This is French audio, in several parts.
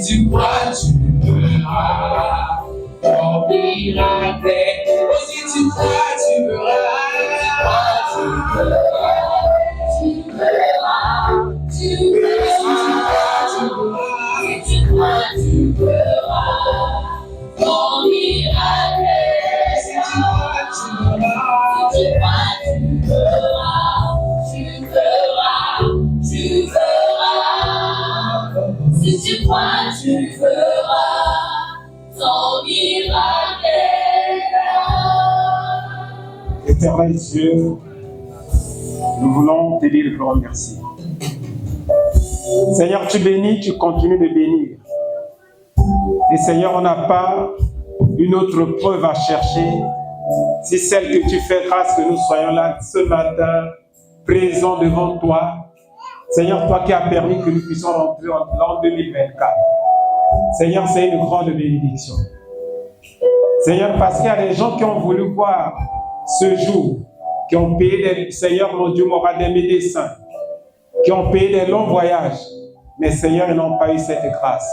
tu crois, tu verras. Ton miracle. Oh, si tu crois, tu verras. Tu verras. Tu verras. Tu verras. Si tu crois, tu verras. Ton miracle. Si tu crois, tu verras. Si tu crois, tu verras. Tu verras. Tu verras. Si tu crois, tu feras ton miracle. Éternel Dieu, nous voulons te dire le grand merci. Seigneur, tu bénis, tu continues de bénir. Et Seigneur, on n'a pas une autre preuve à chercher, si celle que tu fais grâce que nous soyons là ce matin, présents devant toi. Seigneur, toi qui as permis que nous puissions rentrer en l'an 2024. Seigneur, c'est une grande bénédiction. Seigneur, parce qu'il y a des gens qui ont voulu voir ce jour, qui ont payé, Seigneur, mon Dieu, m'aura des médecins, qui ont payé des longs voyages, mais Seigneur, ils n'ont pas eu cette grâce.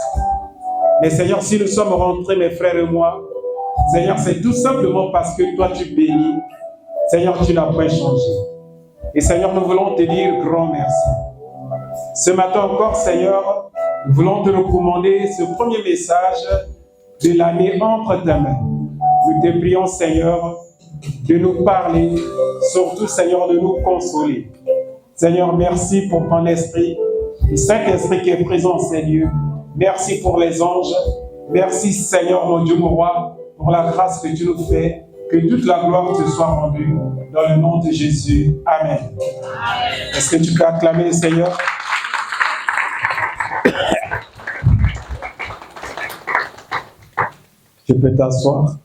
Mais Seigneur, si nous sommes rentrés, mes frères et moi, Seigneur, c'est tout simplement parce que toi, tu bénis. Seigneur, tu n'as pas changé. Et Seigneur, nous voulons te dire grand merci. Ce matin encore, Seigneur, nous voulons te recommander ce premier message de l'année entre tes mains. Nous te prions, Seigneur, de nous parler, surtout, Seigneur, de nous consoler. Seigneur, merci pour ton esprit, le Saint-Esprit qui est présent en ces lieux. Merci pour les anges. Merci, Seigneur, mon Dieu, mon roi, pour la grâce que tu nous fais. Que toute la gloire te soit rendue dans le nom de Jésus. Amen. Est-ce que tu peux acclamer le Seigneur? Tu peux t'asseoir.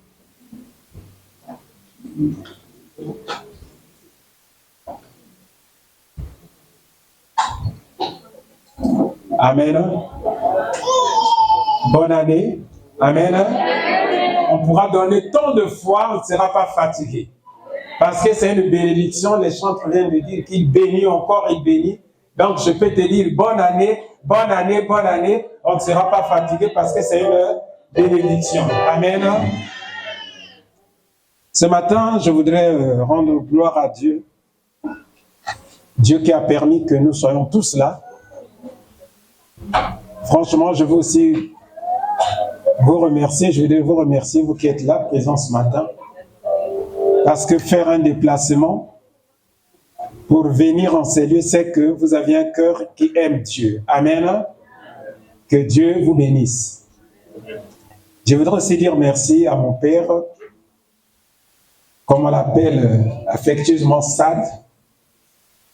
Amen. Bonne année. Amen. On pourra donner tant de fois, on ne sera pas fatigué. Parce que c'est une bénédiction. Les chantres viennent de dire qu'il bénit encore, il bénit. Donc je peux te dire bonne année, bonne année, bonne année. On ne sera pas fatigué parce que c'est une bénédiction. Amen. Ce matin, je voudrais rendre gloire à Dieu. Dieu qui a permis que nous soyons tous là. Franchement, je veux aussi vous remercier. Je voudrais vous remercier, vous qui êtes là, présents ce matin. Parce que faire un déplacement pour venir en ces lieux, c'est que vous avez un cœur qui aime Dieu. Amen. Que Dieu vous bénisse. Je voudrais aussi dire merci à mon père, comme on l'appelle affectueusement Sad,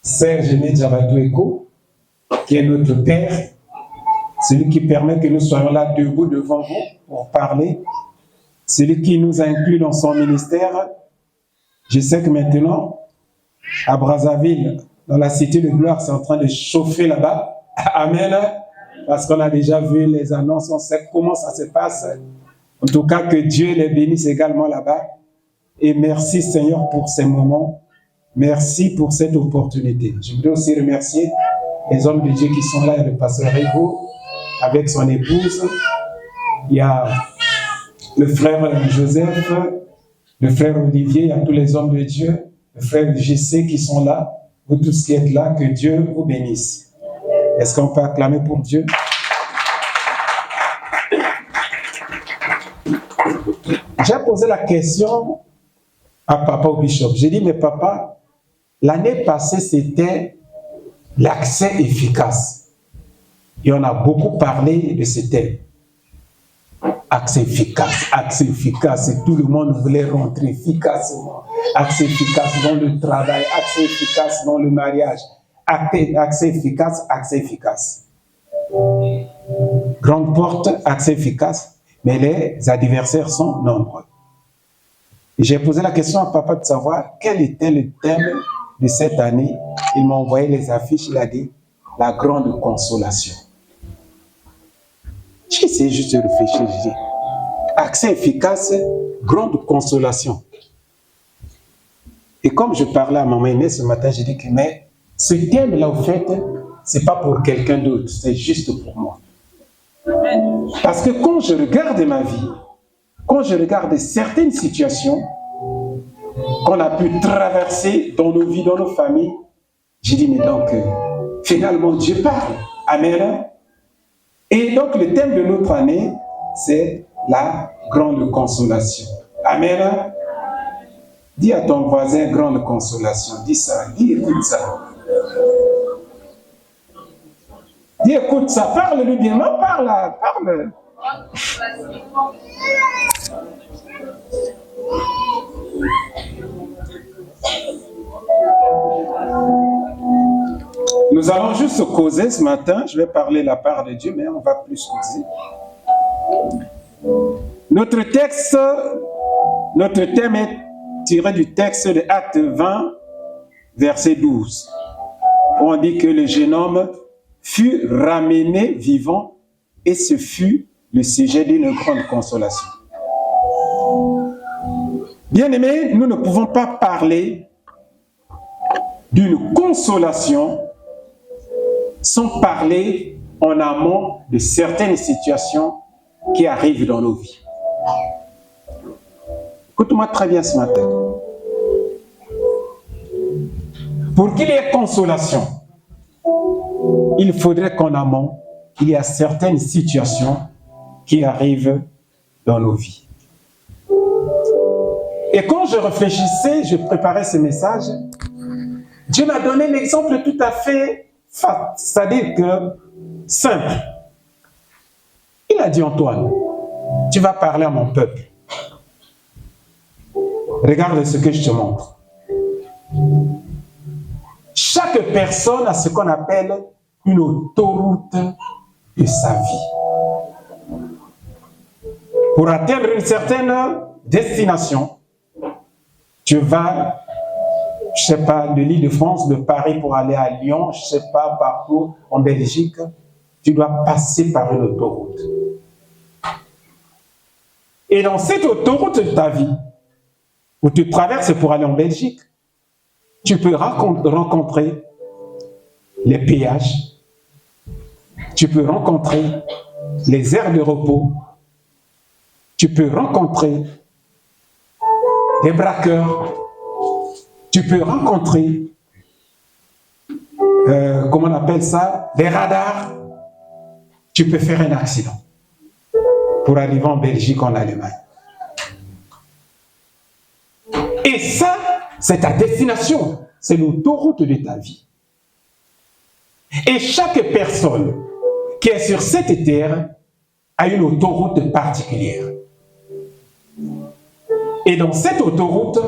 Serge Medjabadoueko, qui est notre père, celui qui permet que nous soyons là debout devant vous pour parler, celui qui nous inclut dans son ministère. Je sais que maintenant, à Brazzaville, dans la cité de gloire, c'est en train de chauffer là-bas. Amen. Parce qu'on a déjà vu les annonces, on sait comment ça se passe. En tout cas, que Dieu les bénisse également là-bas. Et merci Seigneur pour ces moments. Merci pour cette opportunité. Je voudrais aussi remercier les hommes de Dieu qui sont là. Il y a le pasteur Rigo avec son épouse. Il y a le frère Joseph, le frère Olivier, il y a tous les hommes de Dieu, le frère JC qui sont là. Vous tous qui êtes là, que Dieu vous bénisse. Est-ce qu'on peut acclamer pour Dieu? J'ai posé la question à papa au bishop. J'ai dit, mais papa, l'année passée, c'était l'accès efficace. Et on a beaucoup parlé de ce thème. Accès efficace, et tout le monde voulait rentrer efficacement. Accès efficace dans le travail, accès efficace dans le mariage. Accès efficace. Grande porte, accès efficace, mais les adversaires sont nombreux. Et j'ai posé la question à papa de savoir quel était le thème de cette année. Il m'a envoyé les affiches, il a dit la grande consolation. J'ai essayé juste de réfléchir, je dis accès efficace, grande consolation. Et comme je parlais à maman aînée ce matin, j'ai dit que mais ce thème-là, au fait, c'est pas pour quelqu'un d'autre, c'est juste pour moi. Parce que quand je regarde ma vie, quand je regarde certaines situations qu'on a pu traverser dans nos vies, dans nos familles, j'ai dit, mais donc, finalement, Dieu parle. Amen. Et donc, le thème de notre année, c'est la grande consolation. Amen. Dis à ton voisin, grande consolation. Dis ça, dis, écoute ça. Dis, écoute ça, parle-lui bien, non, parle. Nous allons juste causer ce matin, je vais parler la part de Dieu, mais on va plus causer. Notre thème est tiré du texte de Actes 20, verset 12. Où on dit que le jeune homme fut ramené vivant et ce fut le sujet d'une grande consolation. Bien-aimés, nous ne pouvons pas parler d'une consolation sans parler en amont de certaines situations qui arrivent dans nos vies. Écoute-moi très bien ce matin. Pour qu'il y ait consolation, il faudrait qu'en amont, il y a certaines situations qui arrivent dans nos vies. Et quand je réfléchissais, je préparais ce message, Dieu m'a donné l'exemple tout à fait c'est-à-dire que simple. Il a dit, Antoine, tu vas parler à mon peuple. Regarde ce que je te montre. Chaque personne a ce qu'on appelle une autoroute de sa vie. Pour atteindre une certaine destination, tu vas, je ne sais pas, de l'Île-de-France, de Paris pour aller à Lyon, je ne sais pas, partout en Belgique, tu dois passer par une autoroute. Et dans cette autoroute de ta vie, où tu traverses pour aller en Belgique, tu peux rencontrer les péages, tu peux rencontrer les aires de repos, tu peux rencontrer des braqueurs, tu peux rencontrer, comment on appelle ça, des radars, tu peux faire un accident pour arriver en Belgique, en Allemagne. Et ça, c'est ta destination, c'est l'autoroute de ta vie. Et chaque personne qui est sur cette terre a une autoroute particulière. Et dans cette autoroute,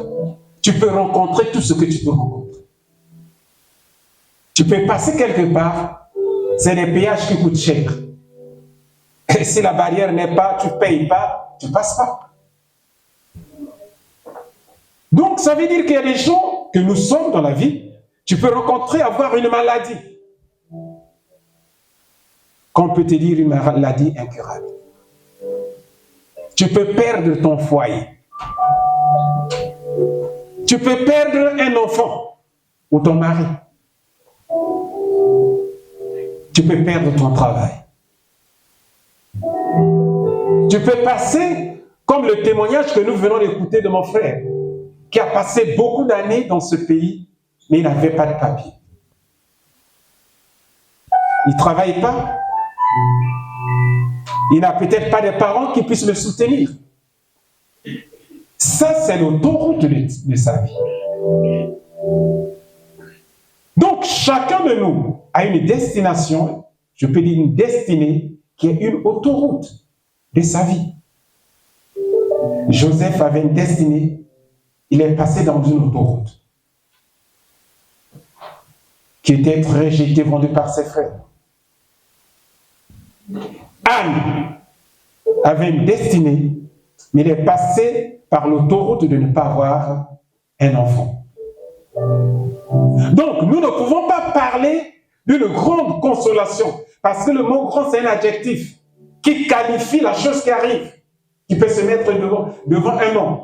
tu peux rencontrer tout ce que tu peux rencontrer. Tu peux passer quelque part, c'est des péages qui coûtent cher. Et si la barrière n'est pas, tu ne payes pas, tu ne passes pas. Donc, ça veut dire qu'il y a des gens que nous sommes dans la vie, tu peux rencontrer, avoir une maladie. Qu'on peut te dire une maladie incurable. Tu peux perdre ton foyer. Tu peux perdre un enfant ou ton mari. Tu peux perdre ton travail. Tu peux passer, comme le témoignage que nous venons d'écouter de mon frère, qui a passé beaucoup d'années dans ce pays, mais il n'avait pas de papier. Il ne travaille pas. Il n'a peut-être pas de parents qui puissent le soutenir. Ça, c'est l'autoroute de sa vie. Donc, chacun de nous a une destination, je peux dire une destinée, qui est une autoroute de sa vie. Joseph avait une destinée, il est passé dans une autoroute qui était rejeté, vendu par ses frères. Anne avait une destinée, mais il est passé par l'autoroute de ne pas avoir un enfant. Donc, nous ne pouvons pas parler d'une grande consolation, parce que le mot grand, c'est un adjectif qui qualifie la chose qui arrive, qui peut se mettre devant un homme,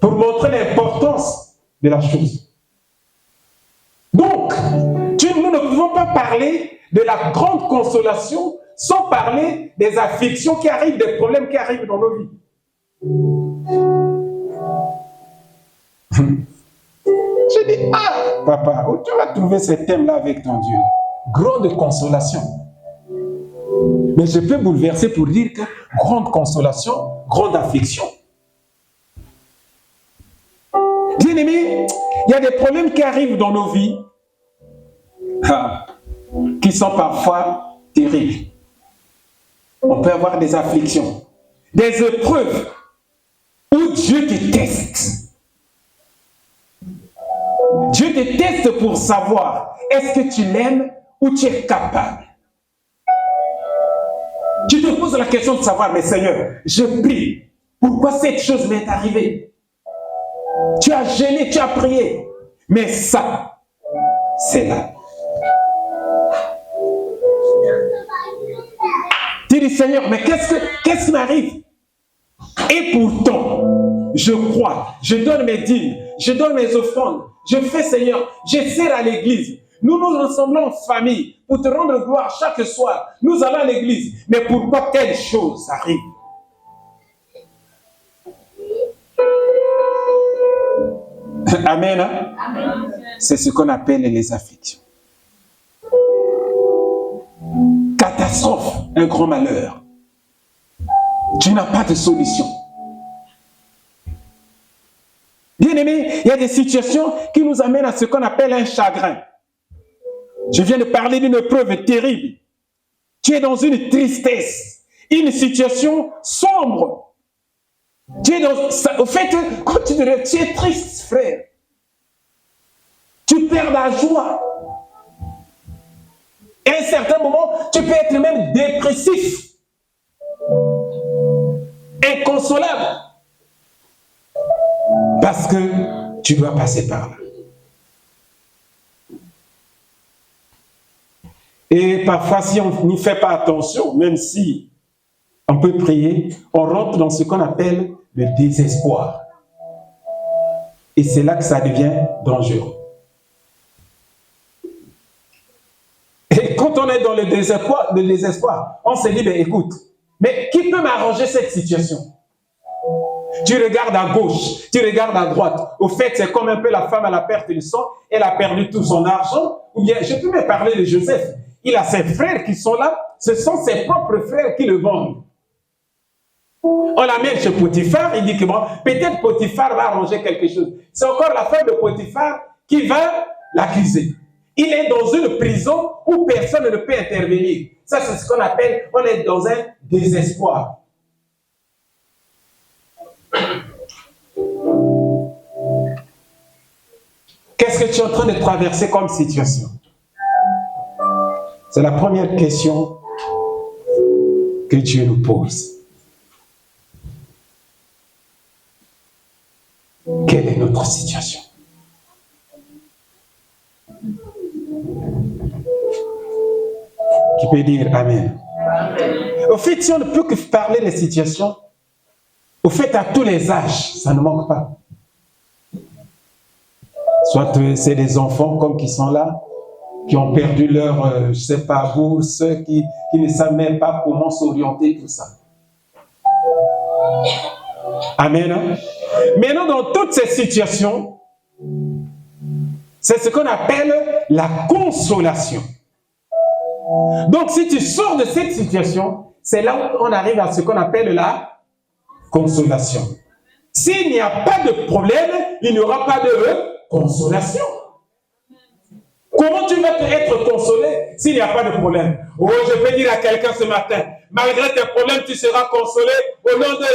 pour montrer l'importance de la chose. Donc, nous ne pouvons pas parler de la grande consolation sans parler des afflictions qui arrivent, des problèmes qui arrivent dans nos vies. Je dis, ah, papa, où tu vas trouver ce thème-là avec ton Dieu? Grande consolation. Mais je peux bouleverser pour dire que grande consolation, grande affliction. Bien-aimés, il y a des problèmes qui arrivent dans nos vies qui sont parfois terribles. On peut avoir des afflictions, des épreuves où Dieu te teste. Dieu te teste pour savoir est-ce que tu l'aimes ou tu es capable. Tu te poses la question de savoir, mais Seigneur, je prie, pourquoi cette chose m'est arrivée? Tu as jeûné, tu as prié, mais ça, c'est là. Tu dis, Seigneur, mais qu'est-ce qui m'arrive? Et pourtant, je crois, je donne mes dîmes, je donne mes offrandes, je fais, Seigneur, je sers à l'église. Nous nous rassemblons en famille pour te rendre gloire chaque soir. Nous allons à l'église. Mais pourquoi telle chose arrive? Amen. Hein? Amen. C'est ce qu'on appelle les afflictions. Catastrophe, un grand malheur. Tu n'as pas de solution. Bien-aimés, il y a des situations qui nous amènent à ce qu'on appelle un chagrin. Je viens de parler d'une épreuve terrible. Tu es dans une tristesse, une situation sombre. Tu es dans ça. Au fait, quand tu es triste, frère, tu perds la joie. Et à un certain moment, tu peux être même dépressif, inconsolable, parce que tu dois passer par là. Et parfois, si on n'y fait pas attention, même si on peut prier, on rentre dans ce qu'on appelle le désespoir. Et c'est là que ça devient dangereux. Et quand on est dans le désespoir, on se dit, ben, écoute, mais qui peut m'arranger cette situation? Tu regardes à gauche, tu regardes à droite. Au fait, c'est comme un peu la femme à la perte du sang, elle a perdu tout son argent. Ou bien, je peux me parler de Joseph. Il a ses frères qui sont là, ce sont ses propres frères qui le vendent. On l'amène chez Potiphar, il dit que bon, peut-être Potiphar va arranger quelque chose. C'est encore la femme de Potiphar qui va l'accuser. Il est dans une prison où personne ne peut intervenir. Ça, c'est ce qu'on appelle, on est dans un désespoir. Qu'est-ce que tu es en train de traverser comme situation? C'est la première question que Dieu nous pose. Quelle est notre situation? Qui peut dire Amen? Amen. Au fait, si on ne peut que parler des situations, au fait, à tous les âges, ça ne manque pas. Soit c'est des enfants comme qui sont là, qui ont perdu leur, je ne sais pas, bourse, qui ne savent même pas comment s'orienter, tout ça. Amen. Hein? Maintenant, dans toutes ces situations, c'est ce qu'on appelle la consolation. Donc, si tu sors de cette situation, c'est là où on arrive à ce qu'on appelle la consolation. S'il n'y a pas de problème, il n'y aura pas de consolation. Comment tu vas être consolé s'il n'y a pas de problème? Oh, je peux dire à quelqu'un ce matin, malgré tes problèmes, tu seras consolé au nom de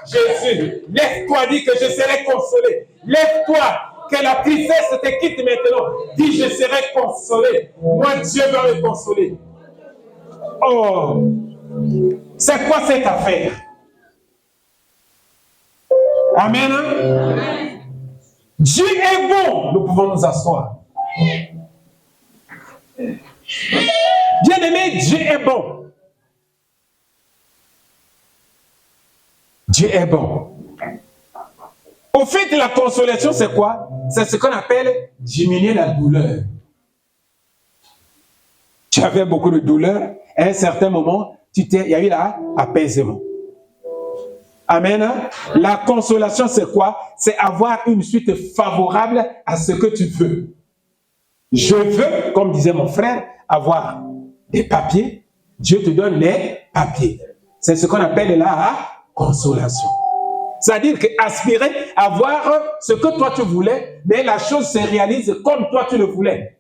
Jésus. Lève-toi, dis que je serai consolé. Lève-toi, que la tristesse te quitte maintenant. Dis, je serai consolé. Moi, Dieu va me consoler. Oh, c'est quoi cette affaire? Amen. Amen. Dieu est bon. Nous pouvons nous asseoir. Bien-aimé, Dieu est bon. Dieu est bon. Au fait, la consolation, c'est quoi? C'est ce qu'on appelle diminuer la douleur. Tu avais beaucoup de douleur à un certain moment, il y a eu l'apaisement. Amen. La consolation, c'est quoi? C'est avoir une suite favorable à ce que tu veux. Je veux, comme disait mon frère, avoir des papiers. Dieu te donne les papiers. C'est ce qu'on appelle la consolation. C'est-à-dire qu'aspirer à avoir ce que toi tu voulais, mais la chose se réalise comme toi tu le voulais.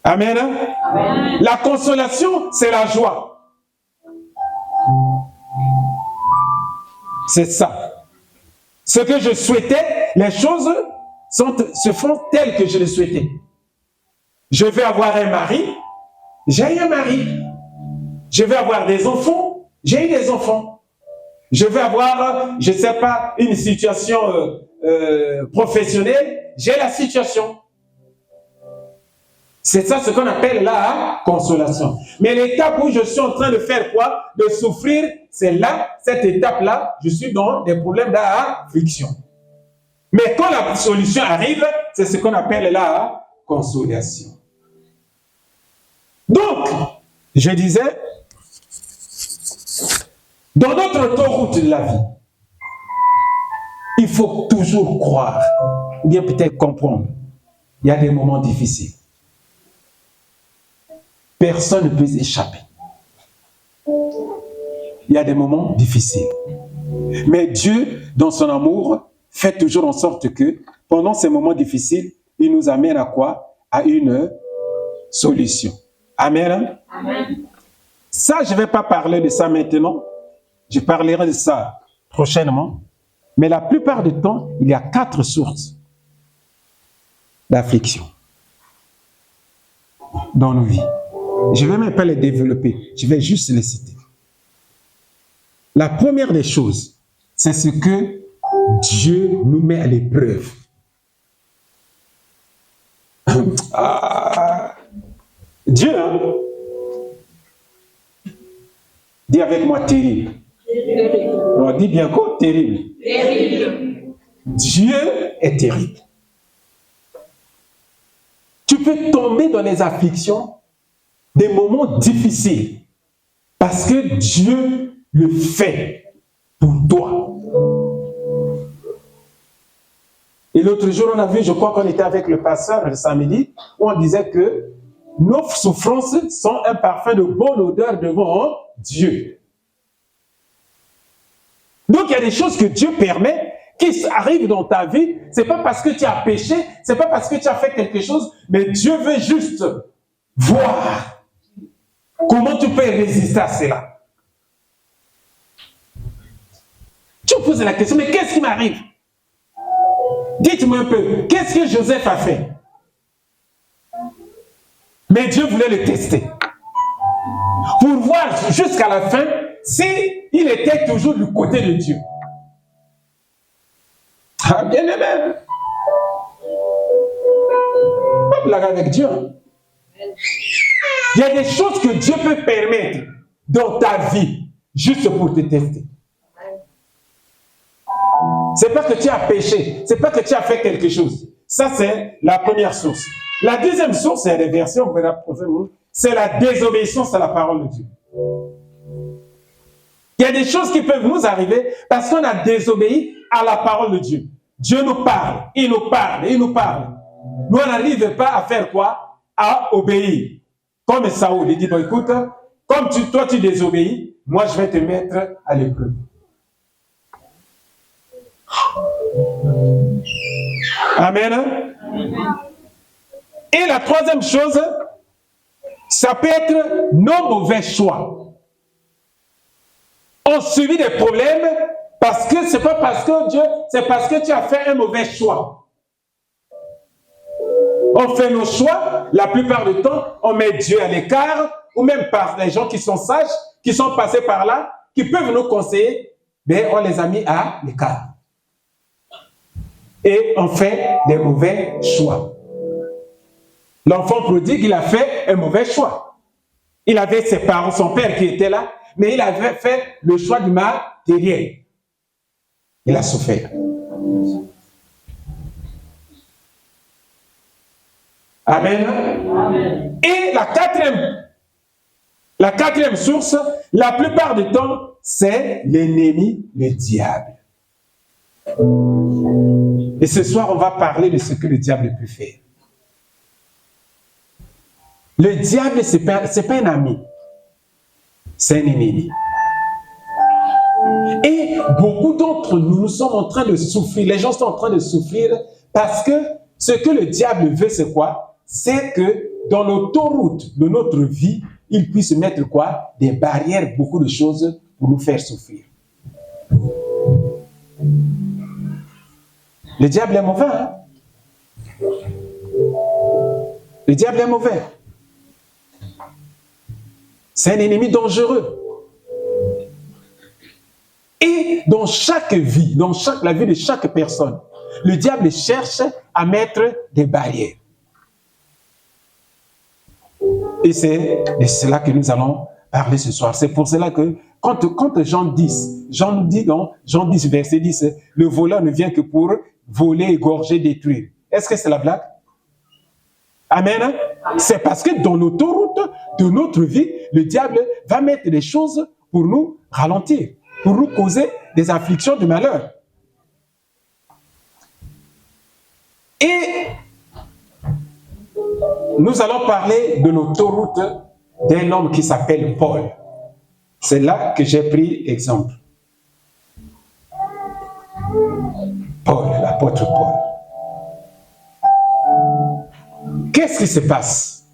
Amen. Amen. La consolation, c'est la joie. C'est ça. Ce que je souhaitais, les choses se font telles que je les souhaitais. Je veux avoir un mari, j'ai eu un mari. Je veux avoir des enfants, j'ai eu des enfants. Je veux avoir, je ne sais pas, une situation professionnelle, j'ai la situation. C'est ça ce qu'on appelle la consolation. Mais l'étape où je suis en train de faire quoi? De souffrir, c'est là, cette étape-là, je suis dans des problèmes d'affliction. Mais quand la solution arrive, c'est ce qu'on appelle la consolation. Donc, je disais, dans notre autoroute de la vie, il faut toujours croire, ou bien peut-être comprendre. Il y a des moments difficiles. Personne ne peut échapper. Il y a des moments difficiles. Mais Dieu, dans son amour, fait toujours en sorte que, pendant ces moments difficiles, il nous amène à quoi? À une solution. Amen. Amen. Ça, je ne vais pas parler de ça maintenant. Je parlerai de ça prochainement. Mais la plupart du temps, il y a 4 sources d'affliction dans nos vies. Je ne vais même pas les développer. Je vais juste les citer. La première des choses, c'est ce que Dieu nous met à l'épreuve. Dieu, hein? Dis avec moi, terrible. On dit bien quoi? Terrible. Terrible. Dieu est terrible. Tu peux tomber dans les afflictions, des moments difficiles, parce que Dieu le fait pour toi. Et l'autre jour, on a vu, je crois qu'on était avec le pasteur le samedi, où on disait que nos souffrances sont un parfum de bonne odeur devant Dieu. Donc, il y a des choses que Dieu permet qui arrivent dans ta vie. Ce n'est pas parce que tu as péché, ce n'est pas parce que tu as fait quelque chose, mais Dieu veut juste voir comment tu peux résister à cela. Tu me poses la question, mais qu'est-ce qui m'arrive? Dites-moi un peu, qu'est-ce que Joseph a fait? Mais Dieu voulait le tester. Pour voir jusqu'à la fin s'il était toujours du côté de Dieu. Ah, bien aimé. Pas blague avec Dieu. Hein? Il y a des choses que Dieu peut permettre dans ta vie juste pour te tester. C'est pas que tu as péché, c'est pas que tu as fait quelque chose. Ça, c'est la première source. La deuxième source, c'est les versets, on verra prochainement, c'est la désobéissance à la parole de Dieu. Il y a des choses qui peuvent nous arriver parce qu'on a désobéi à la parole de Dieu. Dieu nous parle, il nous parle, il nous parle. Nous, on n'arrive pas à faire quoi? À obéir. Comme Saoul, il dit, bon, écoute, comme toi tu désobéis, moi je vais te mettre à l'épreuve. Amen. Et la troisième chose, ça peut être nos mauvais choix. On subit des problèmes parce que c'est pas parce que Dieu, c'est parce que tu as fait un mauvais choix. On fait nos choix, la plupart du temps, on met Dieu à l'écart, ou même par les gens qui sont sages, qui sont passés par là, qui peuvent nous conseiller, mais on les a mis à l'écart. Et on fait des mauvais choix. L'enfant prodigue, il a fait un mauvais choix. Il avait ses parents, son père qui était là, mais il avait fait le choix du matériel. Il a souffert. Amen. Amen. Et la quatrième source, la plupart du temps, c'est l'ennemi, le diable. Et ce soir, on va parler de ce que le diable peut faire. Le diable, ce n'est pas un ami, c'est un ennemi. Et beaucoup d'entre nous, nous sommes en train de souffrir, les gens sont en train de souffrir parce que ce que le diable veut, c'est quoi? C'est que dans l'autoroute de notre vie, il puisse mettre quoi? Des barrières, beaucoup de choses pour nous faire souffrir. Le diable est mauvais, hein? Le diable est mauvais. C'est un ennemi dangereux. Et dans chaque vie, la vie de chaque personne, le diable cherche à mettre des barrières. Et c'est de cela que nous allons parler ce soir. C'est pour cela que quand Jean nous dit dans Jean 10, verset 10, le voleur ne vient que pour voler, égorger, détruire. Est-ce que c'est la blague? Amen. C'est parce que dans l'autoroute de notre vie, le diable va mettre des choses pour nous ralentir, pour nous causer des afflictions, du malheur. Et nous allons parler de l'autoroute d'un homme qui s'appelle Paul. C'est là que j'ai pris exemple. Paul, l'apôtre Paul. Qu'est-ce qui se passe?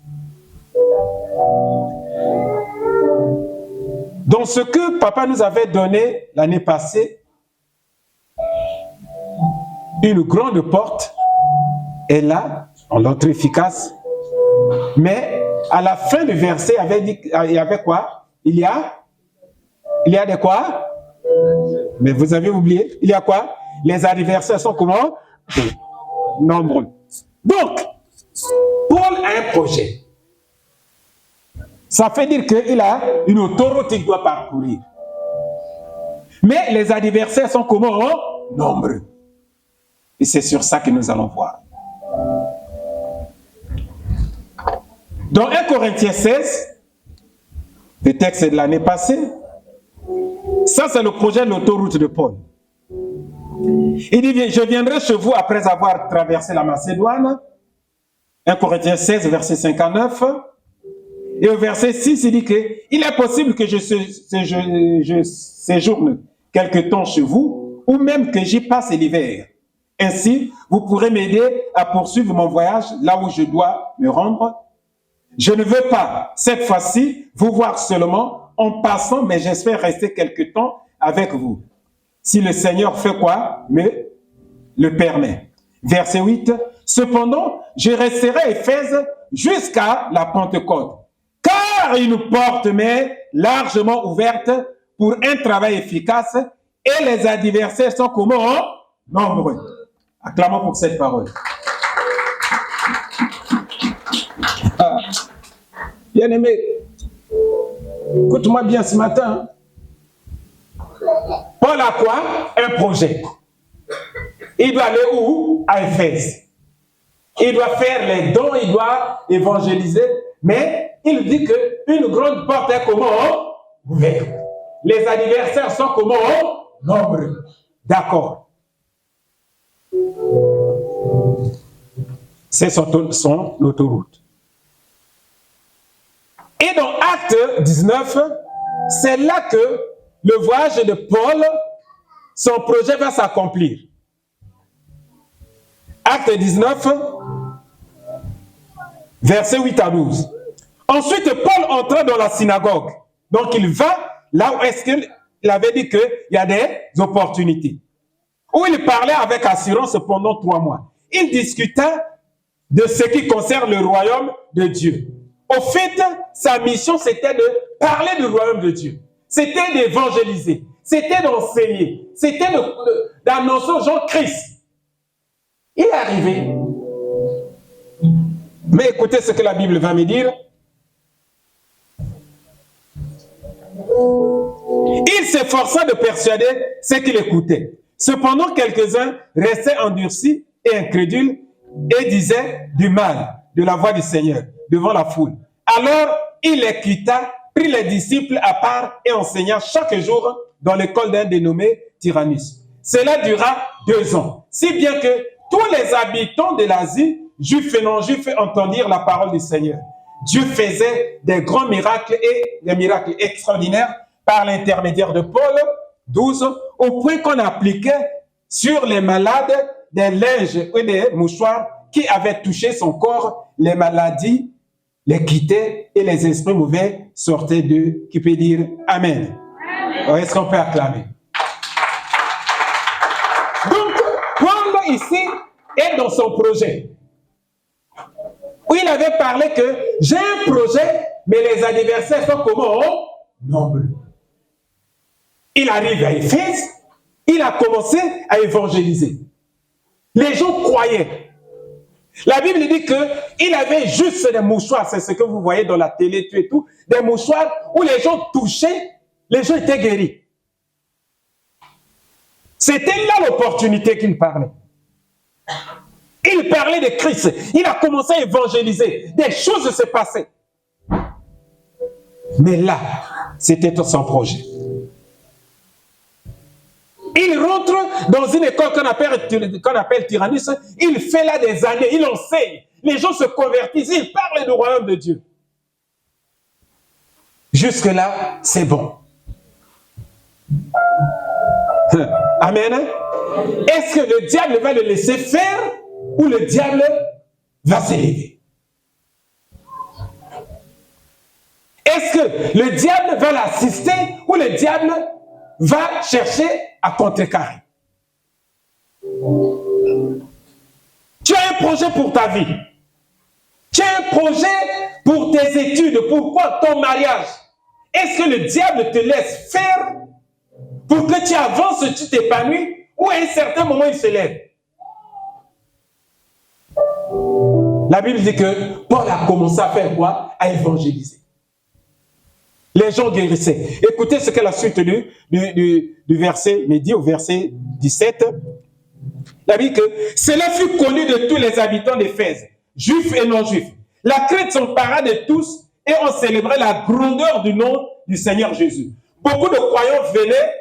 Dans ce que papa nous avait donné l'année passée, une grande porte est là, en l'entrée efficace, mais à la fin du verset, il y avait quoi? Il y a de quoi? Mais vous avez oublié, il y a quoi? Les adversaires sont comment? Nombreux. Donc, Paul a un projet. Ça fait dire qu'il a une autoroute qu'il doit parcourir. Mais les adversaires sont comment? Nombreux. Et c'est sur ça que nous allons voir. Dans 1 Corinthiens 16, le texte de l'année passée, ça c'est le projet de l'autoroute de Paul. Il dit, je viendrai chez vous après avoir traversé la Macédoine. 1 Corinthiens 16, verset 59. Et au verset 6, il dit qu'il est possible que je séjourne quelque temps chez vous, ou même que j'y passe l'hiver. Ainsi, vous pourrez m'aider à poursuivre mon voyage là où je dois me rendre. Je ne veux pas, cette fois-ci, vous voir seulement en passant, mais j'espère rester quelque temps avec vous. Si le Seigneur fait quoi? Me le permet. Verset 8. Cependant, je resterai à Éphèse jusqu'à la Pentecôte, car une porte m'est largement ouverte pour un travail efficace et les adversaires sont comment? Nombreux. Acclamons pour cette parole. Bien-aimé, écoute-moi bien ce matin. Paul a quoi? Un projet. Il doit aller où? À Éphèse. Il doit faire les dons, il doit évangéliser, mais il dit qu'une grande porte est comment? Ouverte. Les adversaires sont comment? Nombreux. D'accord. C'est son autoroute. Et dans Acte 19, c'est là que le voyage de Paul, son projet va s'accomplir. Acte 19, versets 8 à 12. Ensuite, Paul entra dans la synagogue. Donc, il va là où est-ce qu'il avait dit qu'il y a des opportunités. Où il parlait avec assurance pendant 3 mois. Il discuta de ce qui concerne le royaume de Dieu. Au fait, sa mission, c'était de parler du royaume de Dieu. C'était d'évangéliser. C'était d'enseigner. C'était d'annoncer aux gens Christ. Il est arrivé. Mais écoutez ce que la Bible va me dire. Il s'efforça de persuader ceux qui l'écoutaient. Cependant, quelques-uns restaient endurcis et incrédules et disaient du mal de la voix du Seigneur devant la foule. Alors, il les quitta, prit les disciples à part et enseigna chaque jour dans l'école d'un dénommé Tyrannus. Cela dura 2 ans, si bien que tous les habitants de l'Asie, juifs et non-juifs, entendirent la parole du Seigneur. Dieu faisait des grands miracles et des miracles extraordinaires par l'intermédiaire de Paul, 12, au point qu'on appliquait sur les malades des linges et des mouchoirs qui avaient touché son corps, les maladies les quittaient et les esprits mauvais sortaient d'eux. Qui peut dire Amen? Amen. Est-ce qu'on peut acclamer? Donc, Paul ici est dans son projet. Où il avait parlé que j'ai un projet, mais les adversaires sont comment? Nombreux. Il arrive à Éphèse, il a commencé à évangéliser. Les gens croyaient. La Bible dit qu'il avait juste des mouchoirs, c'est ce que vous voyez dans la télé, et tout, des mouchoirs où les gens touchaient, les gens étaient guéris. C'était là l'opportunité qu'il parlait. Il parlait de Christ, il a commencé à évangéliser, des choses se passaient. Mais là, c'était son projet. Il rentre dans une école qu'on appelle Tyrannus, il fait là des années, il enseigne, les gens se convertissent, il parle du royaume de Dieu. Jusque-là, c'est bon. Amen. Est-ce que le diable va le laisser faire ou le diable va s'élever? Est-ce que le diable va l'assister ou le diable va chercher à contrecarrer? Tu as un projet pour ta vie. Tu as un projet pour tes études, pourquoi ton mariage. Est-ce que le diable te laisse faire pour que tu avances, tu t'épanouis, ou à un certain moment il se lève? La Bible dit que Paul a commencé à faire quoi? À évangéliser. Les gens guérissaient. Écoutez ce qu'est la suite du verset, mais dit au verset 17. La Bible dit que cela fut connu de tous les habitants d'Éphèse, juifs et non-juifs. La crainte s'empara de tous et on célébrait la grandeur du nom du Seigneur Jésus. Beaucoup de croyants venaient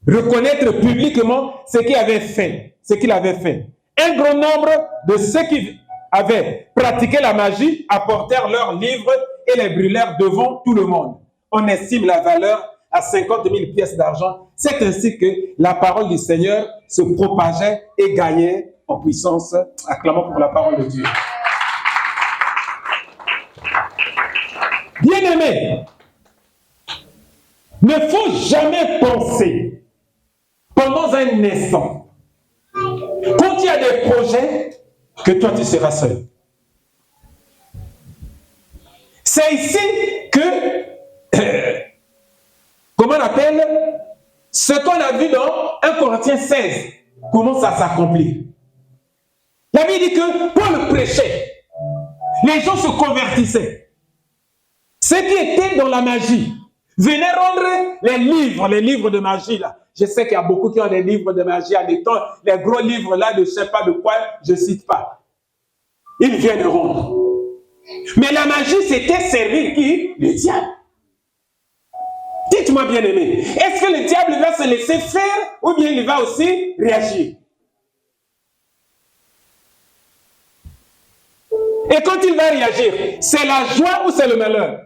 reconnaître publiquement ce qu'il avait fait. Un grand nombre de ceux qui avaient pratiqué la magie apportèrent leurs livres et les brûlèrent devant tout le monde. On estime la valeur à 50 000 pièces d'argent. C'est ainsi que la parole du Seigneur se propageait et gagnait en puissance. Acclamons pour la parole de Dieu. Bien-aimés, ne faut jamais penser pendant un instant, quand il y a des projets, que toi tu seras seul. C'est ici que, comment on appelle, ce qu'on a vu dans 1 Corinthiens 16 commence à s'accomplir. La Bible dit que Paul prêchait, les gens se convertissaient. Ceux qui étaient dans la magie venaient rendre les livres de magie là. Je sais qu'il y a beaucoup qui ont des livres de magie, admettons, les gros livres là de je ne sais pas de quoi, je ne cite pas. Ils viennent rendre. Mais la magie, c'était servir qui? Le diable. Dites-moi bien aimé, est-ce que le diable va se laisser faire ou bien il va aussi réagir? Et quand il va réagir, c'est la joie ou c'est le malheur?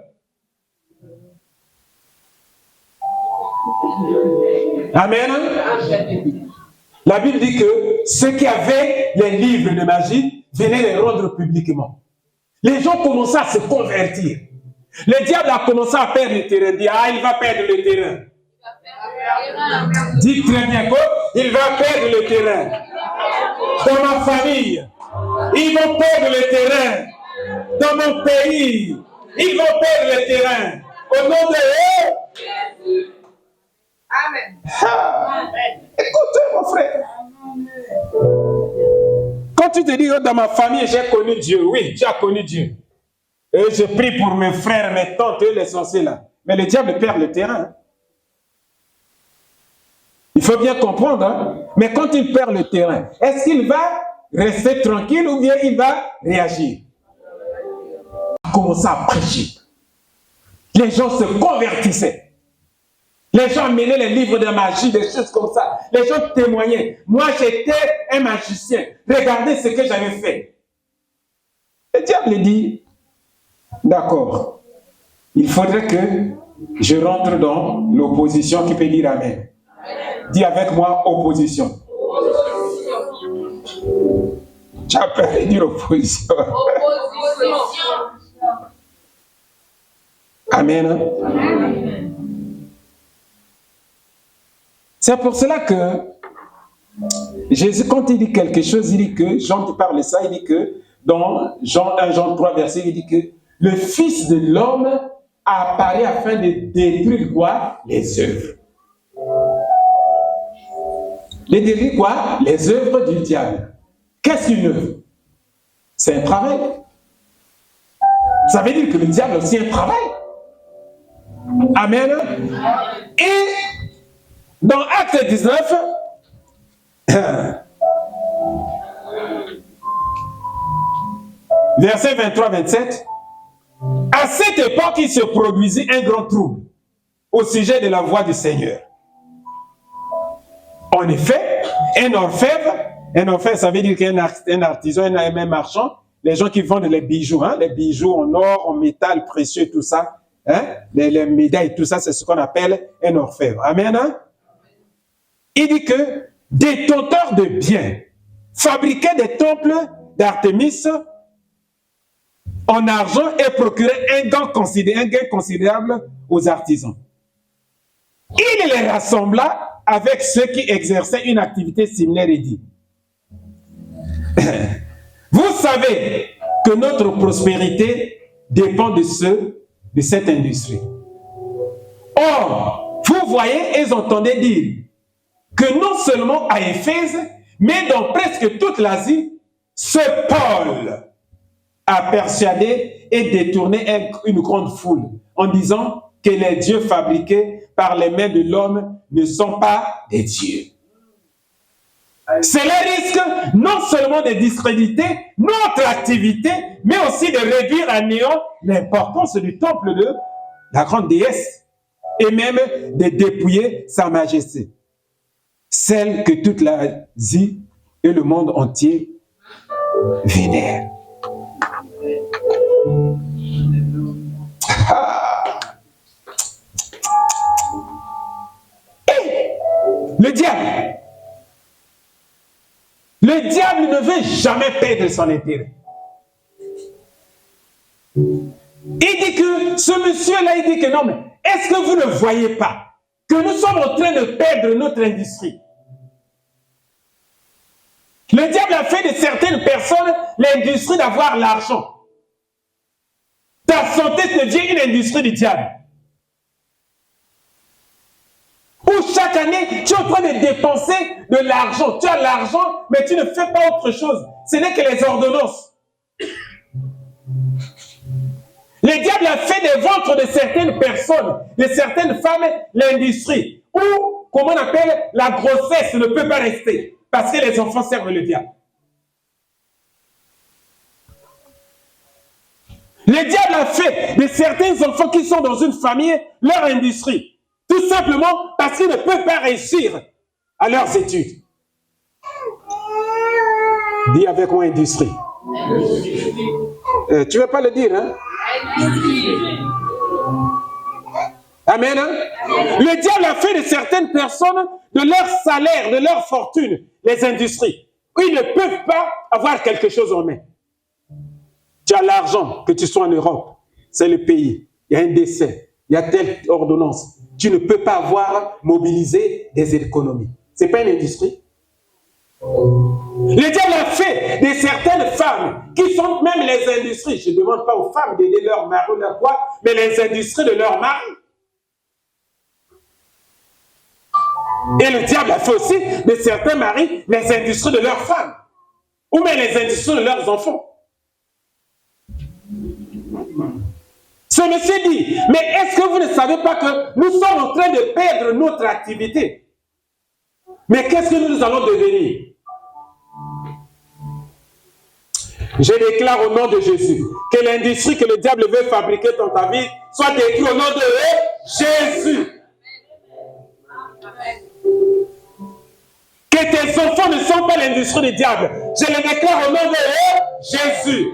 Amen. La Bible dit que ceux qui avaient les livres de magie venaient les rendre publiquement. Les gens commençaient à se convertir. Le diable a commencé à perdre le terrain. Dit, il va perdre le terrain. Dites très bien qu'il va perdre le terrain. Dans ma famille, ils vont perdre le terrain. Dans mon pays, ils vont perdre le terrain. Au nom de Jésus. Amen. Écoutez, mon frère. Quand tu te dis, dans ma famille, j'ai connu Dieu. Oui, tu as connu Dieu. Et je prie pour mes frères, mes tantes, les sorciers là. Mais le diable perd le terrain. Il faut bien comprendre. Hein? Mais quand il perd le terrain, est-ce qu'il va rester tranquille ou bien il va réagir? commençait à prêcher. Les gens se convertissaient. Les gens amenaient les livres de magie, des choses comme ça. Les gens témoignaient. Moi, j'étais un magicien. Regardez ce que j'avais fait. Le diable dit, d'accord, il faudrait que je rentre dans l'opposition. Qui peut dire Amen? Dis avec moi, opposition. Tu as peur de dire opposition. Amen. C'est pour cela que Jésus, quand il dit quelque chose, il dit que, Jean te parle de ça, il dit que, dans Jean 1, Jean 3, verset, il dit que le Fils de l'homme apparaît afin de détruire quoi? Les œuvres. Les détruire quoi? Les œuvres du diable. Qu'est-ce qu'une œuvre? C'est un travail. Ça veut dire que le diable a aussi un travail. Amen. Et dans Acte 19, verset 23-27, à cette époque, il se produisit un grand trouble au sujet de la voix du Seigneur. En effet, un orfèvre, ça veut dire qu'un artisan, un marchand, les gens qui vendent les bijoux en or, en métal précieux, tout ça, les médailles, tout ça, c'est ce qu'on appelle un orfèvre. Amen. Il dit que des tenteurs de biens fabriquaient des temples d'Artémis en argent et procuraient un gain considérable aux artisans. Il les rassembla avec ceux qui exerçaient une activité similaire et dit, vous savez que notre prospérité dépend de cette industrie. Or, vous voyez et entendez dire que non seulement à Éphèse, mais dans presque toute l'Asie, ce Paul a persuadé et détourné une grande foule en disant que les dieux fabriqués par les mains de l'homme ne sont pas des dieux. Cela risque non seulement de discréditer notre activité, mais aussi de réduire à néant l'importance du temple de la grande déesse et même de dépouiller sa majesté, celle que toute l'Asie et le monde entier vénèrent. Le diable ne veut jamais perdre son intérêt. Il dit que ce monsieur-là, il dit que non, mais est-ce que vous ne voyez pas que nous sommes en train de perdre notre industrie? Le diable a fait de certaines personnes l'industrie d'avoir l'argent. Ta santé devient une industrie du diable. Où chaque année, tu es en train de dépenser de l'argent. Tu as l'argent, mais tu ne fais pas autre chose. Ce n'est que les ordonnances. Le diable a fait des ventres de certaines personnes, de certaines femmes, l'industrie. Où, comment on appelle, la grossesse ne peut pas rester. Parce que les enfants servent le diable. Le diable a fait de certains enfants qui sont dans une famille leur industrie. Tout simplement parce qu'ils ne peuvent pas réussir à leurs études. Dis avec moi industrie. Tu ne veux pas le dire, hein? Amen. Hein? Le diable a fait de certaines personnes de leur salaire, de leur fortune, les industries, où ils ne peuvent pas avoir quelque chose en main. Tu as l'argent, que tu sois en Europe, c'est le pays. Il y a un décès, il y a telle ordonnance. Tu ne peux pas avoir mobilisé des économies. Ce n'est pas une industrie. Le diable a fait de certaines femmes qui sont même les industries. Je ne demande pas aux femmes d'aider leur mari ou leur quoi, mais les industries de leur mari. Et le diable a fait aussi de certains maris les industries de leurs femmes. Ou même les industries de leurs enfants. Ce monsieur dit, mais est-ce que vous ne savez pas que nous sommes en train de perdre notre activité? Mais qu'est-ce que nous allons devenir? Je déclare au nom de Jésus que l'industrie que le diable veut fabriquer dans ta vie soit détruite au nom de Jésus. Que tes enfants ne sont pas l'industrie du diable. Je le déclare au nom de Jésus.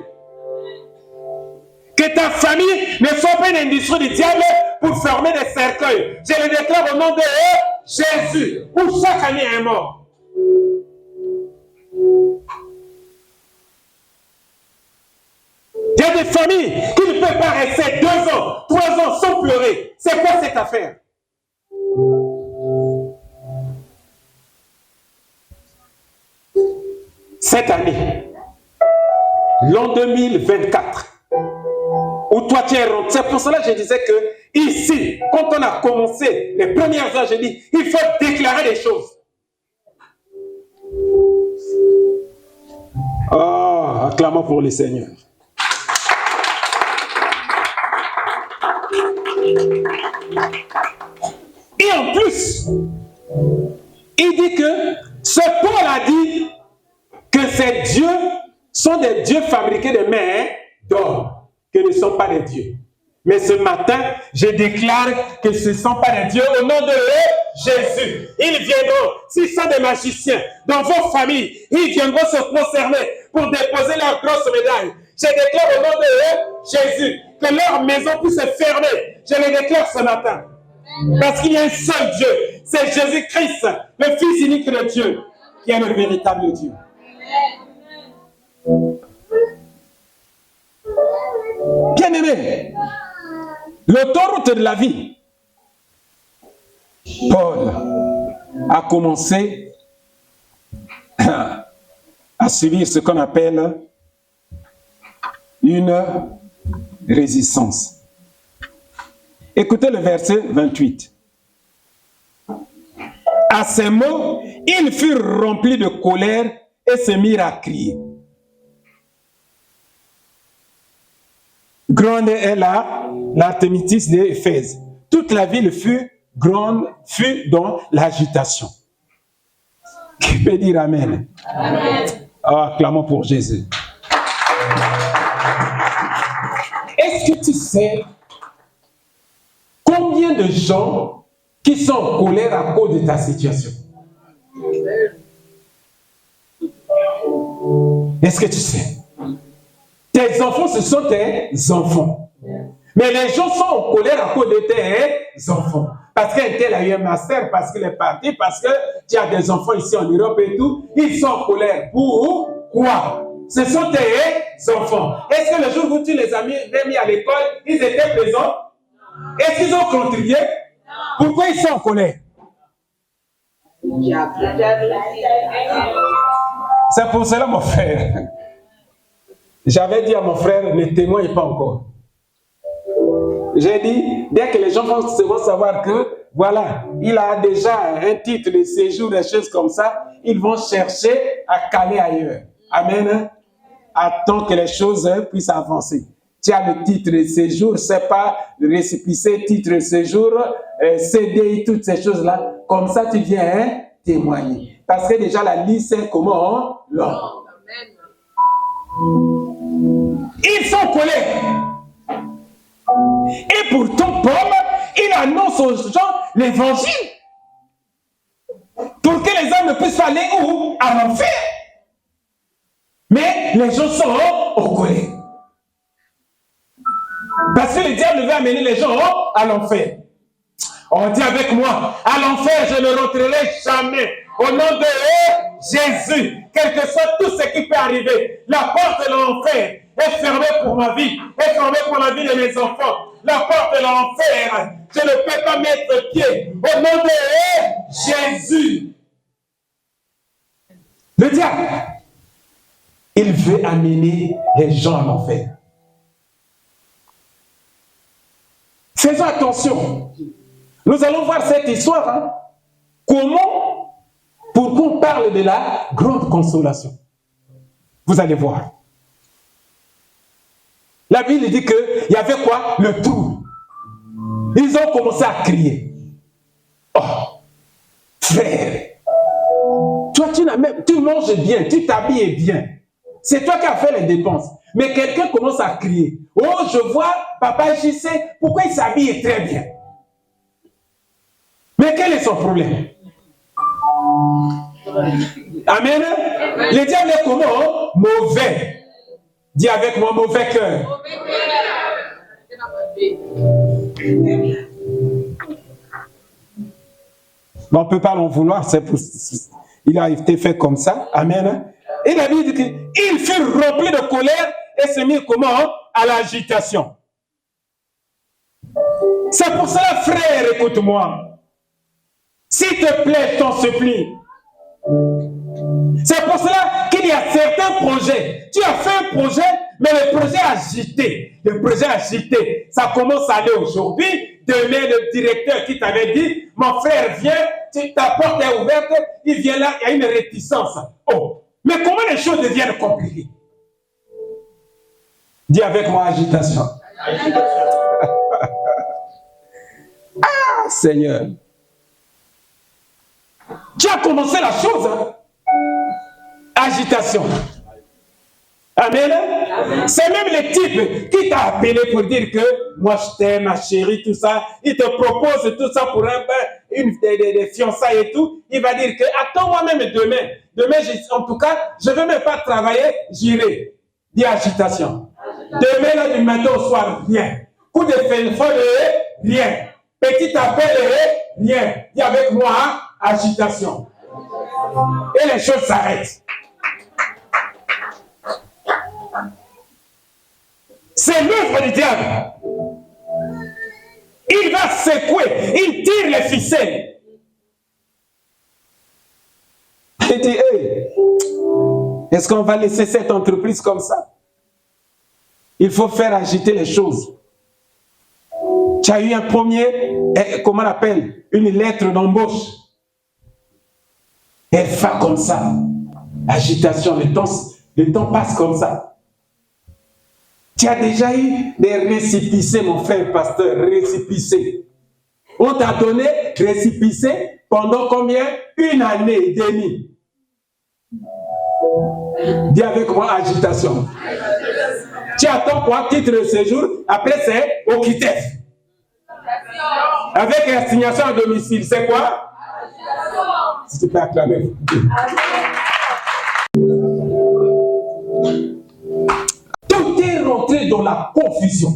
Que ta famille ne soit pas une industrie du diable pour former des cercueils. Je le déclare au nom de Jésus. Où chaque année est mort. Il y a des familles qui ne peuvent pas rester 2 ans, 3 ans sans pleurer. C'est quoi cette affaire? Cette année, l'an 2024, où toi tu es rentré, c'est pour cela que je disais que ici, quand on a commencé les premières heures, j'ai dit, il faut déclarer des choses. Oh, acclamons pour le Seigneur. Et en plus, il dit que ce Paul a dit que ces dieux sont des dieux fabriqués de mains d'homme, que ne sont pas des dieux. Mais ce matin, je déclare que ce ne sont pas des dieux au nom de Jésus. Ils viendront, s'ils sont des magiciens, dans vos familles, ils viendront se concerner pour déposer leurs grosses médailles. Je déclare au nom de Jésus que leur maison puisse se fermer. Je le déclare ce matin. Parce qu'il y a un seul Dieu, c'est Jésus-Christ, le Fils unique de Dieu, qui est le véritable Dieu. Bien-aimé, l'autoroute de la vie, Paul a commencé à subir ce qu'on appelle une résistance. Écoutez le verset 28. À ces mots, ils furent remplis de colère et se mirent à crier. Grande est l'Artémitis d'Éphèse. Toute la ville fut grande, fut dans l'agitation. Qui peut dire Amen? Amen. Oh, acclamons pour Jésus. Est-ce que tu sais combien de gens qui sont en colère à cause de ta situation? Est-ce que tu sais? Tes enfants, ce sont tes enfants. Mais les gens sont en colère à cause de tes enfants. Parce qu'un tel a eu un master, parce qu'il est parti, parce que tu as des enfants ici en Europe et tout. Ils sont en colère. Pourquoi? Ce sont tes enfants. Est-ce que le jour où tu les as mis à l'école, ils étaient présents? Est-ce qu'ils ont contribué? Pourquoi ils sont en colère? C'est pour cela, mon frère. J'avais dit à mon frère, ne témoigne pas encore. J'ai dit, dès que les gens vont savoir que, voilà, il a déjà un titre de séjour, des choses comme ça, ils vont chercher à caler ailleurs. Amen. Attends que les choses puissent avancer. Tu as le titre de séjour, c'est pas le récépissé, titre de séjour, CDI, toutes ces choses-là. Comme ça, tu viens témoigner. Parce que déjà, la liste, c'est comment? L'homme. Ils sont en colère. Et pourtant, Paul, il annonce aux gens l'évangile. Pour que les hommes ne puissent aller où? À l'enfer. Mais les gens sont en colère. Parce que le diable veut amener les gens à l'enfer. On dit avec moi, à l'enfer, je ne rentrerai jamais. Au nom de Jésus, quel que soit tout ce qui peut arriver, la porte de l'enfer est fermée pour ma vie, est fermée pour la vie de mes enfants. La porte de l'enfer, je ne peux pas mettre pied. Au nom de Jésus. Le diable, il veut amener les gens à l'enfer. Faisons attention. Nous allons voir cette histoire. Hein? Comment? Pourquoi on parle de la grande consolation? Vous allez voir. La Bible dit qu'il y avait quoi? Le trou. Ils ont commencé à crier. Oh, frère, toi tu manges bien, tu t'habilles bien. C'est toi qui as fait les dépenses. Mais quelqu'un commence à crier. Oh, je vois, papa JC, pourquoi il s'habille très bien? Mais quel est son problème? Amen. Le diable est comment? Mauvais. Dis avec moi, mauvais cœur. On ne peut pas l'en vouloir, c'est pour... Il a été fait comme ça. Amen. Et la Bible dit qu'il fut rempli de colère et se mit comment? À l'agitation. C'est pour cela, frère, écoute-moi. S'il te plaît, je t'en supplie. C'est pour cela qu'il y a certains projets. Tu as fait un projet, mais le projet agité. Le projet agité, ça commence à aller aujourd'hui. Demain, le directeur qui t'avait dit, mon frère, viens, ta porte est ouverte, il vient là, il y a une réticence. Oh, mais comment les choses deviennent compliquées? Dis avec moi, agitation. Ah, Seigneur. Tu as commencé la chose, hein? Agitation. Amen. Amen. C'est même le type qui t'a appelé pour dire que moi je t'aime, ma chérie, tout ça. Il te propose tout ça pour des fiançailles et tout. Il va dire que attends-moi même demain. Demain, en tout cas, je ne veux même pas travailler, j'irai. Dis agitation. Demain, là, du matin au soir, rien. Coup de téléphone, rien. Petit appel, rien. Dis avec moi, hein? Agitation. Et les choses s'arrêtent. C'est l'œuvre du diable. Il va secouer, il tire les ficelles. Il dit, hey, est-ce qu'on va laisser cette entreprise comme ça? Il faut faire agiter les choses. Tu as eu un premier, comment on appelle, une lettre d'embauche. Elle fait comme ça. Agitation, le temps passe comme ça. Tu as déjà eu des récépissés, mon frère pasteur, récépissés. On t'a donné récépissé pendant combien? 1 année et demie. Dis avec moi, agitation. Tu attends quoi? Titre de séjour, après c'est au QTF. Avec assignation à domicile, c'est quoi? Si tu peux acclamer. Tout est rentré dans la confusion.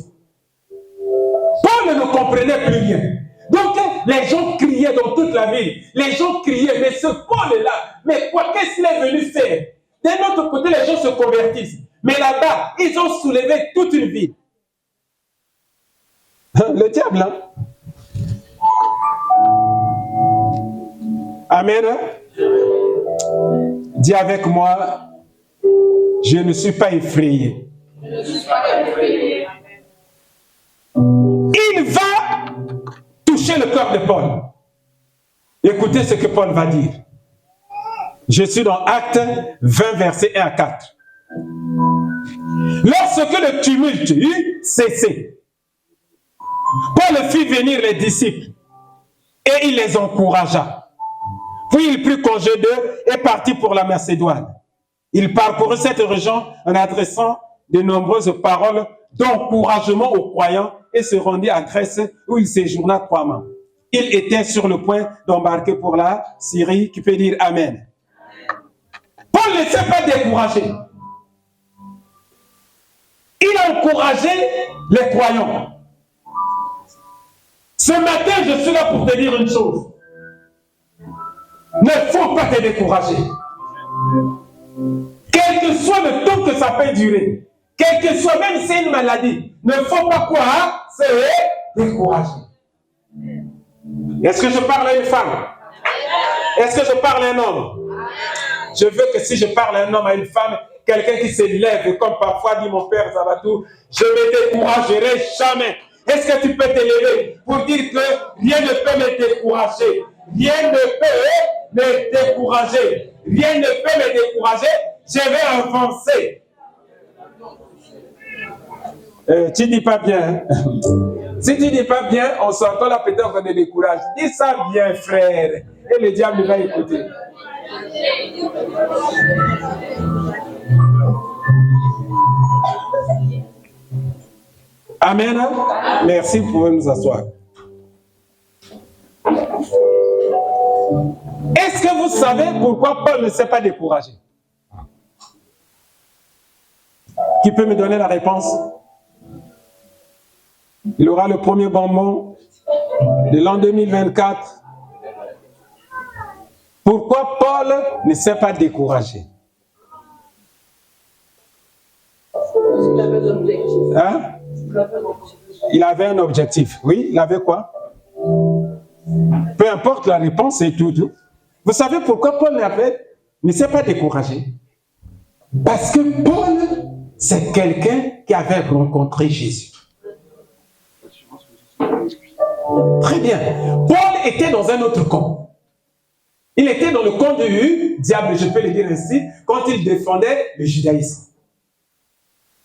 Paul ne comprenait plus rien. Donc, les gens criaient dans toute la ville. Les gens criaient, mais ce Paul-là, mais quoi qu'est-ce qu'il est venu faire? D'un autre côté, les gens se convertissent. Mais là-bas, ils ont soulevé toute une ville. Le diable, hein? Amen. Dis avec moi, je ne suis pas effrayé. Il va toucher le cœur de Paul. Écoutez ce que Paul va dire. Je suis dans Actes 20, versets 1 à 4. Lorsque le tumulte eut cessé, Paul fit venir les disciples et il les encouragea. Puis il prit congé d'eux et partit pour la Macédoine. Il parcourut cette région en adressant de nombreuses paroles d'encouragement aux croyants et se rendit à Grèce où il séjourna 3 mois. Il était sur le point d'embarquer pour la Syrie, qui peut dire Amen. Paul ne s'est pas découragé. Il a encouragé les croyants. Ce matin, je suis là pour te dire une chose. Ne faut pas te décourager. Quel que soit le temps que ça peut durer, quel que soit, même si c'est une maladie, ne faut pas quoi? Se décourager. Est-ce que je parle à une femme? Est-ce que je parle à un homme? Je veux que si je parle à un homme, à une femme, quelqu'un qui se lève, comme parfois dit mon père Zabatou, je ne me découragerai jamais. Est-ce que tu peux te lever pour dire que rien ne peut me décourager? Rien ne peut me décourager. Rien ne peut me décourager. Je vais avancer. Tu dis pas bien. Si tu dis pas bien, on s'entend là peut-être qu'on te décourage. Dis ça bien, frère. Et le diable va écouter. Amen. Merci, vous pouvez nous asseoir. Est-ce que vous savez pourquoi Paul ne s'est pas découragé? Qui peut me donner la réponse? Il aura le premier bonbon de l'an 2024. Pourquoi Paul ne s'est pas découragé? Hein? Il avait un objectif. Oui, il avait quoi? Peu importe la réponse, c'est tout. Vous savez pourquoi Paul ne s'est pas découragé? Parce que Paul, c'est quelqu'un qui avait rencontré Jésus. Très bien. Paul était dans un autre camp. Il était dans le camp du diable, je peux le dire ainsi, quand il défendait le judaïsme.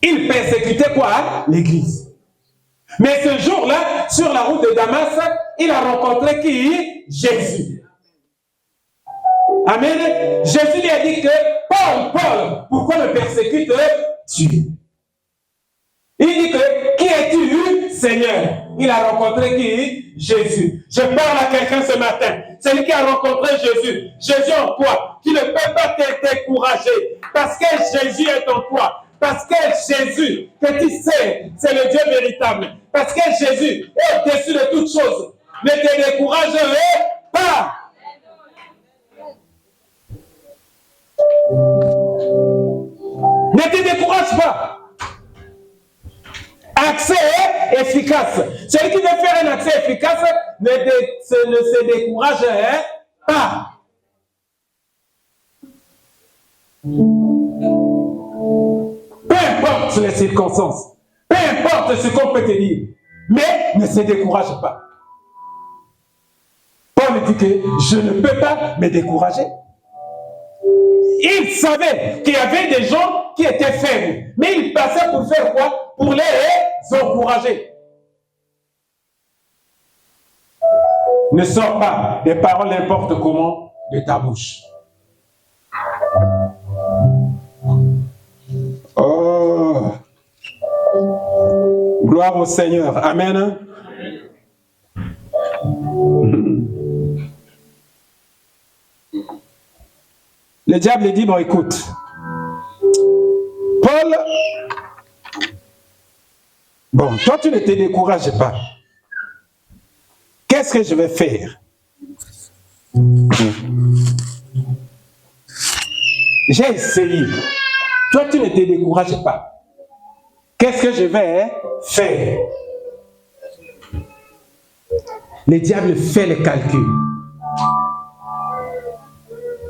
Il persécutait quoi? L'Église. Mais ce jour-là, sur la route de Damas, il a rencontré qui? Jésus. Amen. Jésus lui a dit que Paul, pourquoi me persécutes-tu? Il dit que qui es-tu, Seigneur? Il a rencontré qui? Jésus. Je parle à quelqu'un ce matin. Celui qui a rencontré Jésus. Jésus en toi. Tu ne peux pas te décourager. Parce que Jésus est en toi. Parce que Jésus, que tu sais, c'est le Dieu véritable. Parce que Jésus est au-dessus de toutes choses. Ne te décourage pas. Ne te décourage pas. Accès efficace. Celui qui veut faire un accès efficace ne se décourage pas. Peu importe les circonstances, peu importe ce qu'on peut te dire, mais ne se décourage pas. Paul dit que je ne peux pas me décourager. Il savait qu'il y avait des gens qui étaient faibles, mais il passait pour faire quoi? Pour les encourager. Ne sors pas des paroles n'importe comment de ta bouche. Oh, gloire au Seigneur. Amen. Le diable dit, bon écoute, Paul, bon, toi tu ne te décourages pas. Qu'est-ce que je vais faire? J'ai essayé. Toi tu ne te décourages pas. Qu'est-ce que je vais faire? Le diable fait les calculs.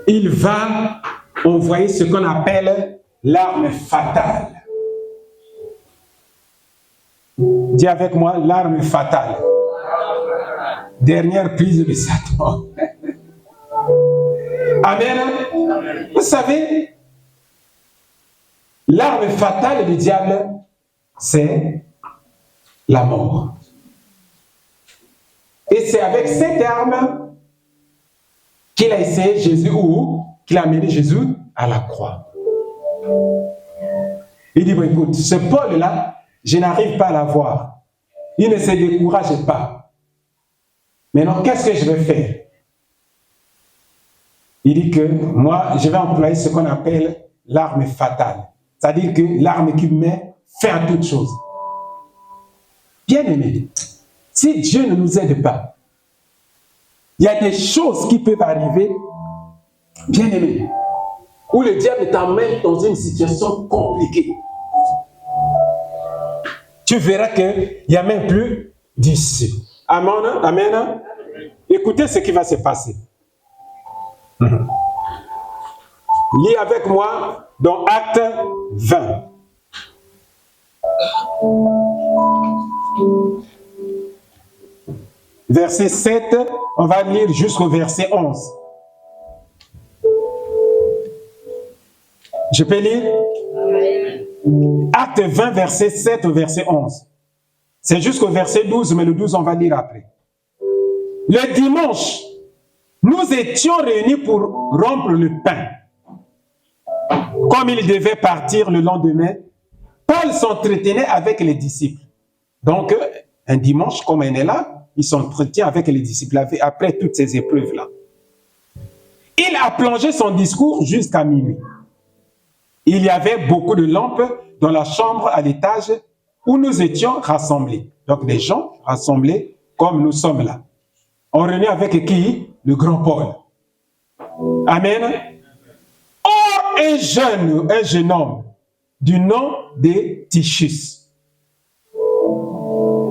Il va envoyer ce qu'on appelle l'arme fatale. Dis avec moi, l'arme fatale. Dernière prise de Satan. Amen. Vous savez, l'arme fatale du diable, c'est la mort. Et c'est avec cette arme qu'il a essayé Jésus ou qu'il a amené Jésus à la croix. Il dit, bon, écoute, ce Paul-là, je n'arrive pas à l'avoir. Il ne se décourage pas. Maintenant, qu'est-ce que je vais faire? Il dit que moi, je vais employer ce qu'on appelle l'arme fatale. C'est-à-dire que l'arme qui met fin à toute chose. Bien aimé, si Dieu ne nous aide pas, il y a des choses qui peuvent arriver, bien aimé, où le diable t'emmène dans une situation compliquée. Tu verras qu'il n'y a même plus d'issue. Amen. Amen. Écoutez ce qui va se passer. Lis avec moi dans Acte 20. Verset 7, on va lire jusqu'au verset 11. Je peux lire? Acte 20, verset 7 au verset 11. C'est jusqu'au verset 12, mais le 12, on va lire après. Le dimanche, nous étions réunis pour rompre le pain. Comme il devait partir le lendemain, Paul s'entretenait avec les disciples. Donc, un dimanche, comme elle est là, il s'entretient avec les disciples après toutes ces épreuves-là. Il a plongé son discours jusqu'à minuit. Il y avait beaucoup de lampes dans la chambre à l'étage où nous étions rassemblés. Donc, des gens rassemblés comme nous sommes là. On réunit avec qui? Le grand Paul. Amen. Or, un jeune homme du nom de Tychus.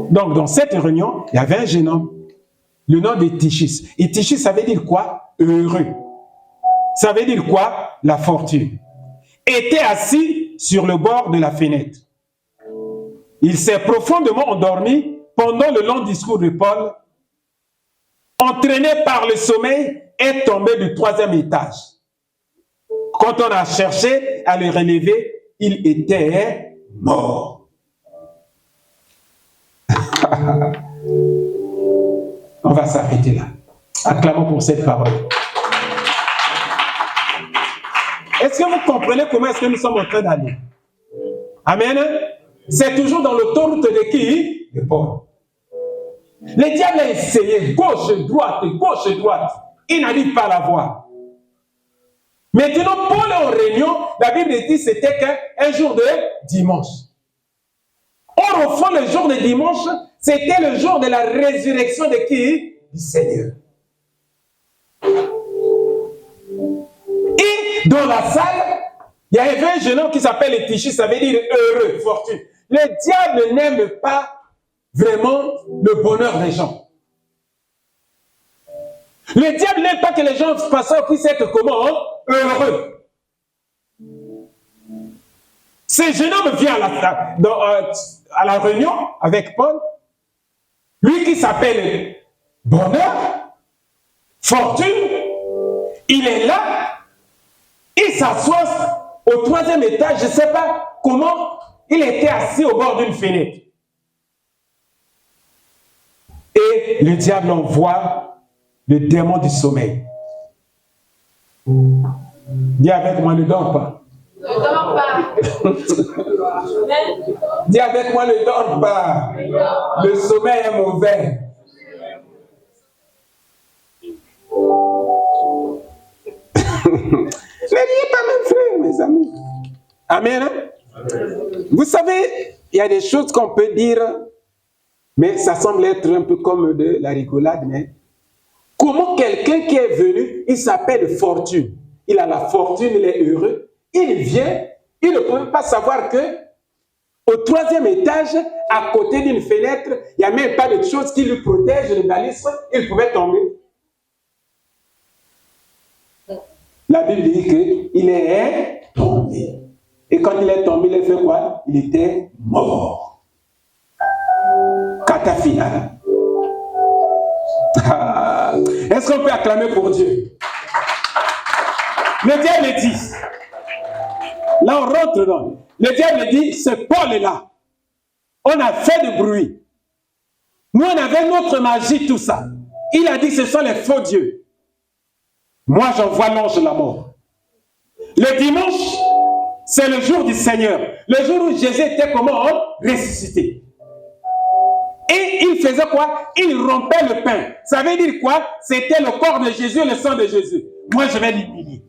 Donc, dans cette réunion, il y avait un jeune homme, le nom de Tychus. Et Tychus, ça veut dire quoi? Heureux. Ça veut dire quoi? La fortune. Était assis sur le bord de la fenêtre. Il s'est profondément endormi pendant le long discours de Paul. Entraîné par le sommeil, est tombé du 3e étage. Quand on a cherché à le relever, il était mort. On va s'arrêter là. Acclamons pour cette parole. Est-ce que vous comprenez comment est-ce que nous sommes en train d'aller? Amen. C'est toujours dans l'autoroute de qui? De Paul. Le diable a essayé gauche, droite. Il n'arrive pas à la voir. Maintenant, Paul est en réunion. La Bible dit que c'était qu'un jour de dimanche. Or, au fond, le jour de dimanche, c'était le jour de la résurrection de qui? Du Seigneur. Et dans la salle, il y avait un jeune homme qui s'appelle Tychus, ça veut dire heureux, fortune. Le diable n'aime pas vraiment le bonheur des gens. Le diable n'aime pas que les gens puissent être comment? Heureux. Ce jeune homme vient à la réunion avec Paul, lui qui s'appelle bonheur, fortune, il est là, il s'assoit au 3e étage, je ne sais pas comment, il était assis au bord d'une fenêtre. Et le diable envoie le démon du sommeil. Dis avec moi, ne dors pas. Ne dors pas. Dis avec moi, ne dors pas. Le sommeil est mauvais. Ne riez pas, mes frères, mes amis. Amen. Vous savez, il y a des choses qu'on peut dire, mais ça semble être un peu comme de la rigolade. Mais comment quelqu'un qui est venu, il s'appelle Fortune. Il a la fortune, il est heureux. Il vient, il ne peut pas savoir que au 3e étage, à côté d'une fenêtre, il n'y a même pas de chose qui lui protège le balisme, il pouvait tomber. La Bible dit qu'il est tombé. Et quand il est tombé, il a fait quoi? Il était mort. Cata finale. Est-ce qu'on peut acclamer pour Dieu? Le diable dit, là on rentre dedans. Le diable dit, ce Paul est là. On a fait du bruit. Nous on avait notre magie, tout ça. Il a dit, ce sont les faux dieux. Moi j'envoie l'ange de la mort. Le dimanche, c'est le jour du Seigneur. Le jour où Jésus était comment? Ressuscité. Et il faisait quoi? Il rompait le pain. Ça veut dire quoi? C'était le corps de Jésus et le sang de Jésus. Moi je vais l'humilier.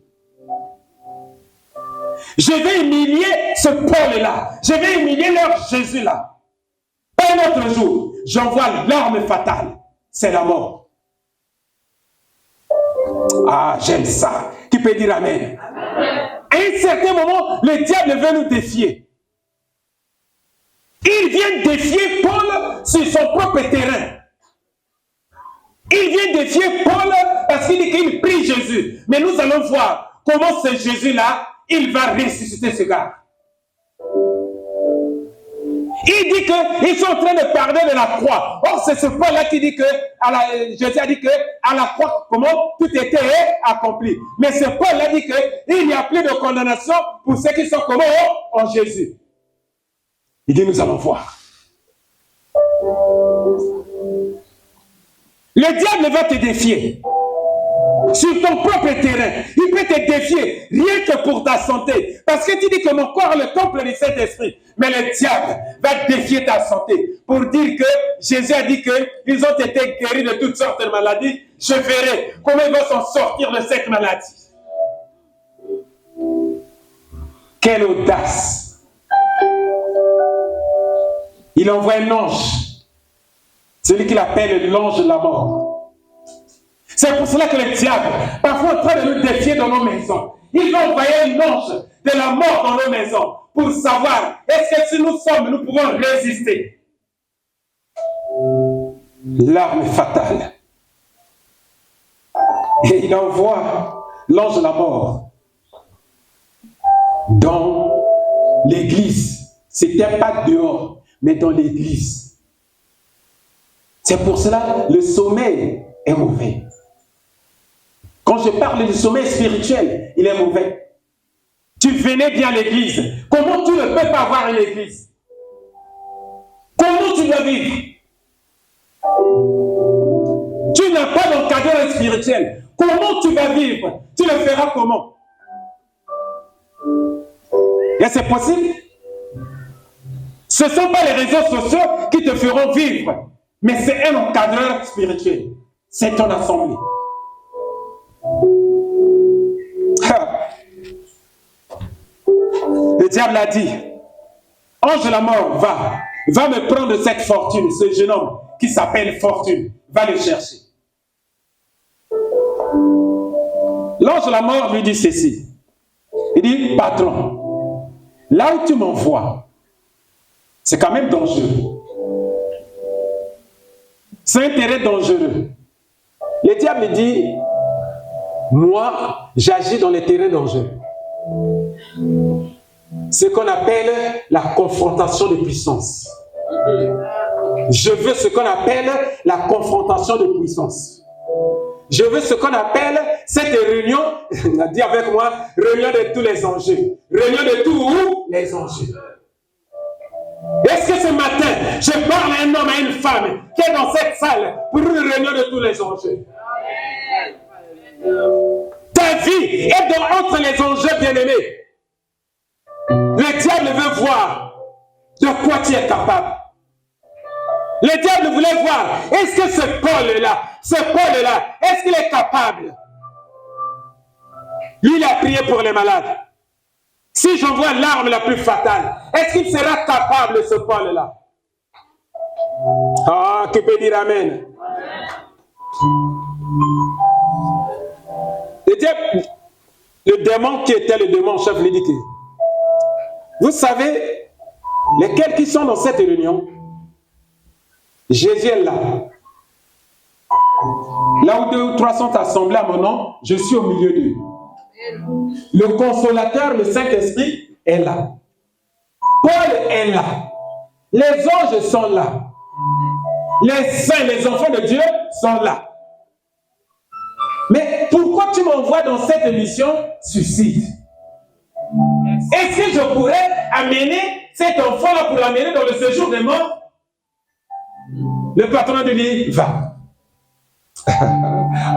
Je vais humilier ce Paul-là. Je vais humilier leur Jésus-là. Pas un autre jour, j'envoie l'arme fatale. C'est la mort. Ah, j'aime ça. Qui peut dire Amen? À un certain moment, le diable veut nous défier. Il vient défier Paul sur son propre terrain. Il vient défier Paul parce qu'il dit qu'il prie Jésus. Mais nous allons voir comment ce Jésus-là, il va ressusciter ce gars. Il dit qu'ils sont en train de parler de la croix. Or, c'est ce Paul-là qui dit que, Jésus a dit que, à la croix, comment tout était accompli. Mais ce Paul-là dit qu'il n'y a plus de condamnation pour ceux qui sont comment en Jésus. Il dit, nous allons voir. Le diable va te défier. sur ton propre terrain. Il peut te défier rien que pour ta santé. Parce que tu dis que mon corps est le temple du Saint-Esprit. Mais le diable va défier ta santé pour dire que Jésus a dit qu'ils ont été guéris de toutes sortes de maladies. Je verrai comment ils vont s'en sortir de cette maladie. Quelle audace! Il envoie un ange, celui qu'il appelle l'ange de la mort. C'est pour cela que le diable, parfois en train de nous défier dans nos maisons, il va envoyer un ange de la mort dans nos maisons pour savoir est-ce que si nous sommes, nous pouvons résister. L'arme fatale. Et il envoie l'ange de la mort dans l'église. C'était pas dehors, mais dans l'église. C'est pour cela que le sommeil est mauvais. Quand je parle du sommeil spirituel, il est mauvais. Tu venais bien à l'église. Comment tu ne peux pas avoir une église? Comment tu dois vivre? Tu n'as pas d'encadrement spirituel. Comment tu vas vivre? Tu le feras comment? Et c'est possible? Ce ne sont pas les réseaux sociaux qui te feront vivre, mais c'est un encadreur spirituel. C'est ton assemblée. Le diable a dit, ange de la mort, va me prendre cette fortune, ce jeune homme qui s'appelle Fortune, va le chercher. L'ange de la mort lui dit ceci. Il dit, patron, là où tu m'envoies, c'est quand même dangereux. C'est un terrain dangereux. Le diable dit, moi, j'agis dans les terrains dangereux. Ce qu'on appelle la confrontation de puissance. Je veux ce qu'on appelle la confrontation de puissance. Je veux ce qu'on appelle cette réunion, dis avec moi, réunion de tous les enjeux. Réunion de tous les enjeux. Est-ce que ce matin, je parle à un homme, à une femme qui est dans cette salle pour une réunion de tous les enjeux? Ta vie est entre les enjeux bien-aimés. Le diable veut voir de quoi tu es capable. Le diable voulait voir, est-ce que ce Paul-là, est-ce qu'il est capable? Lui, il a prié pour les malades. Si j'envoie l'arme la plus fatale, est-ce qu'il sera capable, ce Paul-là? Ah, qui peut dire Amen? Le démon qui était le démon chef lui dit que, vous savez, lesquels qui sont dans cette réunion? Jésus est là. Là où 2 ou 3 sont assemblés à mon nom, je suis au milieu d'eux. Le consolateur, le Saint-Esprit, est là. Paul est là. Les anges sont là. Les saints, les enfants de Dieu sont là. Mais pourquoi tu m'envoies dans cette mission suicide? Est-ce que je pourrais amener cet enfant-là pour l'amener dans le séjour des morts? Le patron de lui va.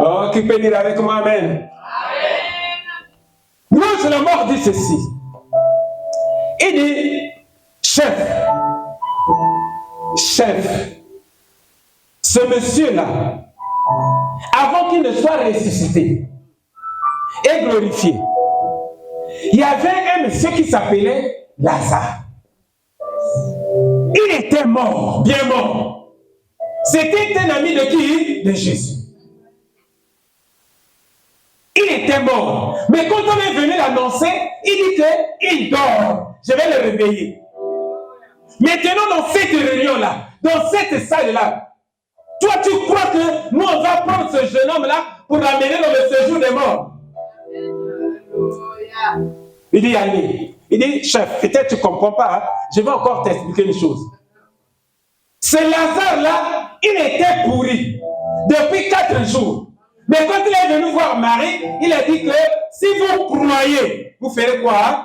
Oh, qui peut dire avec moi Amen? L'ange de la mort dit ceci. Il dit, chef, ce monsieur-là, avant qu'il ne soit ressuscité et glorifié, il y avait un monsieur qui s'appelait Lazare. Il était mort, bien mort. C'était un ami de qui? De Jésus. Il était mort. Mais quand on est venu l'annoncer, il dit qu'il dort. Je vais le réveiller. Maintenant, dans cette réunion-là, dans cette salle-là, toi, tu crois que nous, on va prendre ce jeune homme-là pour l'amener dans le séjour des morts? Il dit, allez. Il dit, chef, peut-être tu ne comprends pas. Hein? Je vais encore t'expliquer une chose. Ce Lazare-là, il était pourri depuis 4 jours. Mais quand il est venu voir Marie, il a dit que si vous croyez, vous ferez quoi? Hein?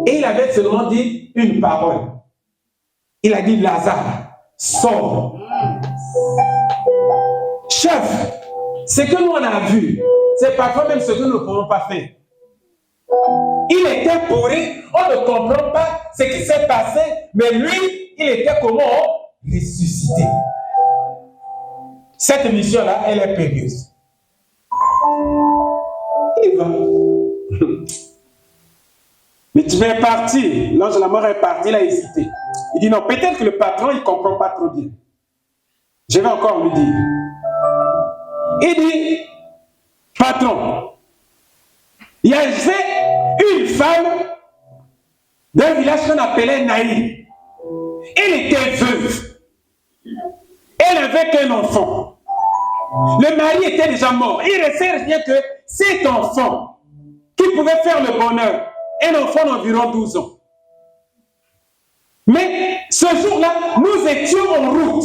Et il avait seulement dit une parole. Il a dit, Lazare, sors. chef, ce que nous on a vu, c'est parfois même ce que nous ne pouvons pas faire. Il était pourri, on ne comprend pas ce qui s'est passé, mais lui, il était comment? Ressuscité. Cette mission-là, elle est périlleuse. Il va. Mais tu es parti. L'ange de la mort est parti, il a hésité. Il dit non, peut-être que le patron, il ne comprend pas trop bien. Je vais encore lui dire. Il dit, patron, il y avait une femme d'un village qu'on appelait Naïm. Elle était veuve. Elle n'avait qu'un enfant. Le mari était déjà mort. Il restait rien que cet enfant qui pouvait faire le bonheur. Un enfant d'environ 12 ans. Mais ce jour-là, nous étions en route.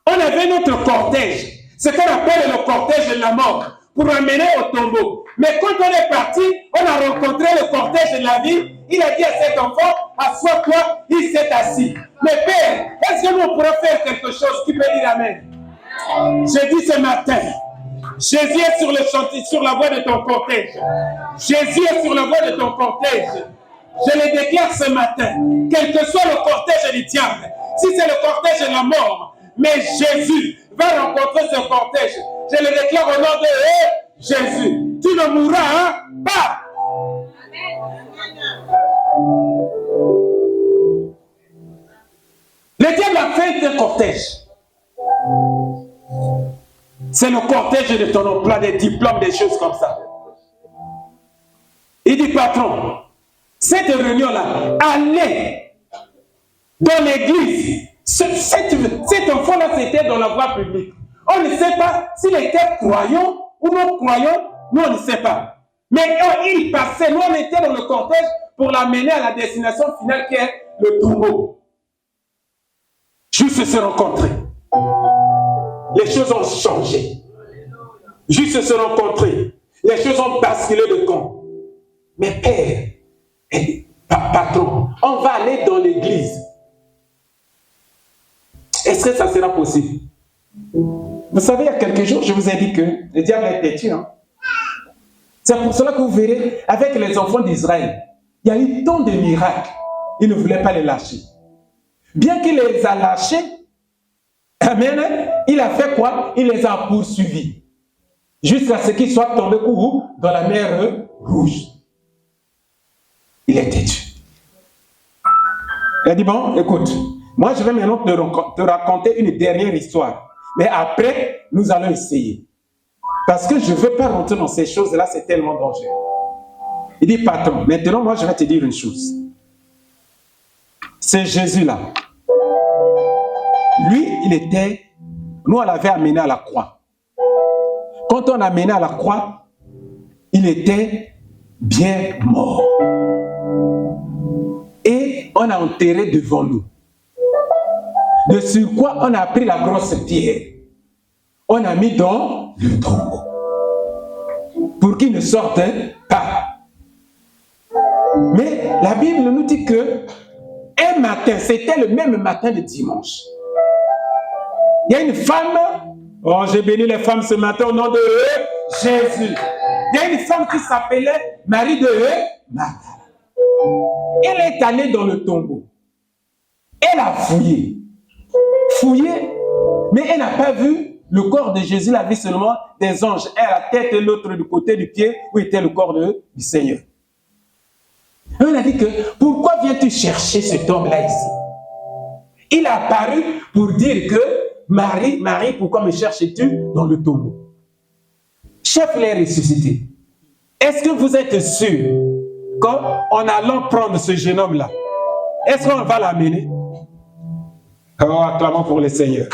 On avait notre cortège, ce qu'on appelle le cortège de la mort, pour amener au tombeau. Mais quand on est parti, on a rencontré le cortège de la vie. Il a dit à cet enfant, assois-toi, il s'est assis. Mais Père, est-ce que nous pourrons faire quelque chose qui peut dire Amen? Je dis ce matin, Jésus est sur le chantier, sur la voie de ton cortège. Jésus est sur la voie de ton cortège. Je le déclare ce matin, quel que soit le cortège du diable, si c'est le cortège de la mort, mais Jésus va rencontrer ce cortège. Je le déclare au nom de Jésus. Tu ne mourras pas. Le diable a fait un cortège. C'est le cortège de ton emploi, des diplômes, des choses comme ça. Il dit, patron, cette réunion-là, allez dans l'église. Cet enfant-là, c'était dans la voie publique. On ne sait pas s'il était croyant ou non croyant, nous on ne sait pas. Mais il passait, nous on était dans le cortège pour l'amener à la destination finale qui est le tombeau. Juste se rencontrer. Les choses ont changé. Juste se rencontrer. Les choses ont basculé de camp. Mais Père, patron, on va aller dans l'église. Est-ce que ça sera possible? Vous savez, il y a quelques jours, je vous ai dit que le diable est têtu. Hein? C'est pour cela que vous verrez, avec les enfants d'Israël, il y a eu tant de miracles. Il ne voulait pas les lâcher. Bien qu'il les a lâchés, amen, il a fait quoi? Il les a poursuivis. Jusqu'à ce qu'ils soient tombés dans la mer Rouge. Il est têtu. Il a dit, bon, écoute, moi je vais maintenant te raconter une dernière histoire. Mais après, nous allons essayer. Parce que je ne veux pas rentrer dans ces choses-là, c'est tellement dangereux. Il dit, patron, maintenant moi je vais te dire une chose. C'est Jésus-là. Lui, nous on l'avait amené à la croix. Quand on l'a amené à la croix, il était bien mort. Et on a enterré devant nous. De sur quoi on a pris la grosse pierre. On a mis dans le tombeau. Pour qu'il ne sorte pas. Mais la Bible nous dit que un matin, c'était le même matin de dimanche. Il y a une femme, oh j'ai béni les femmes ce matin au nom de Jésus. Il y a une femme qui s'appelait Marie de Magdala. Elle est allée dans le tombeau. Elle a fouillé. Mais elle n'a pas vu le corps de Jésus, elle a vu seulement des anges. Un à la tête et l'autre du côté du pied où était le corps du Seigneur. Elle a dit que, pourquoi viens-tu chercher cet homme-là ici? Il a apparu pour dire que, Marie, pourquoi me cherches-tu dans le tombeau? Chef l'a ressuscité. Est-ce que vous êtes sûr qu'en allant prendre ce jeune homme-là, est-ce qu'on va l'amener? Oh, acclamons pour le Seigneur.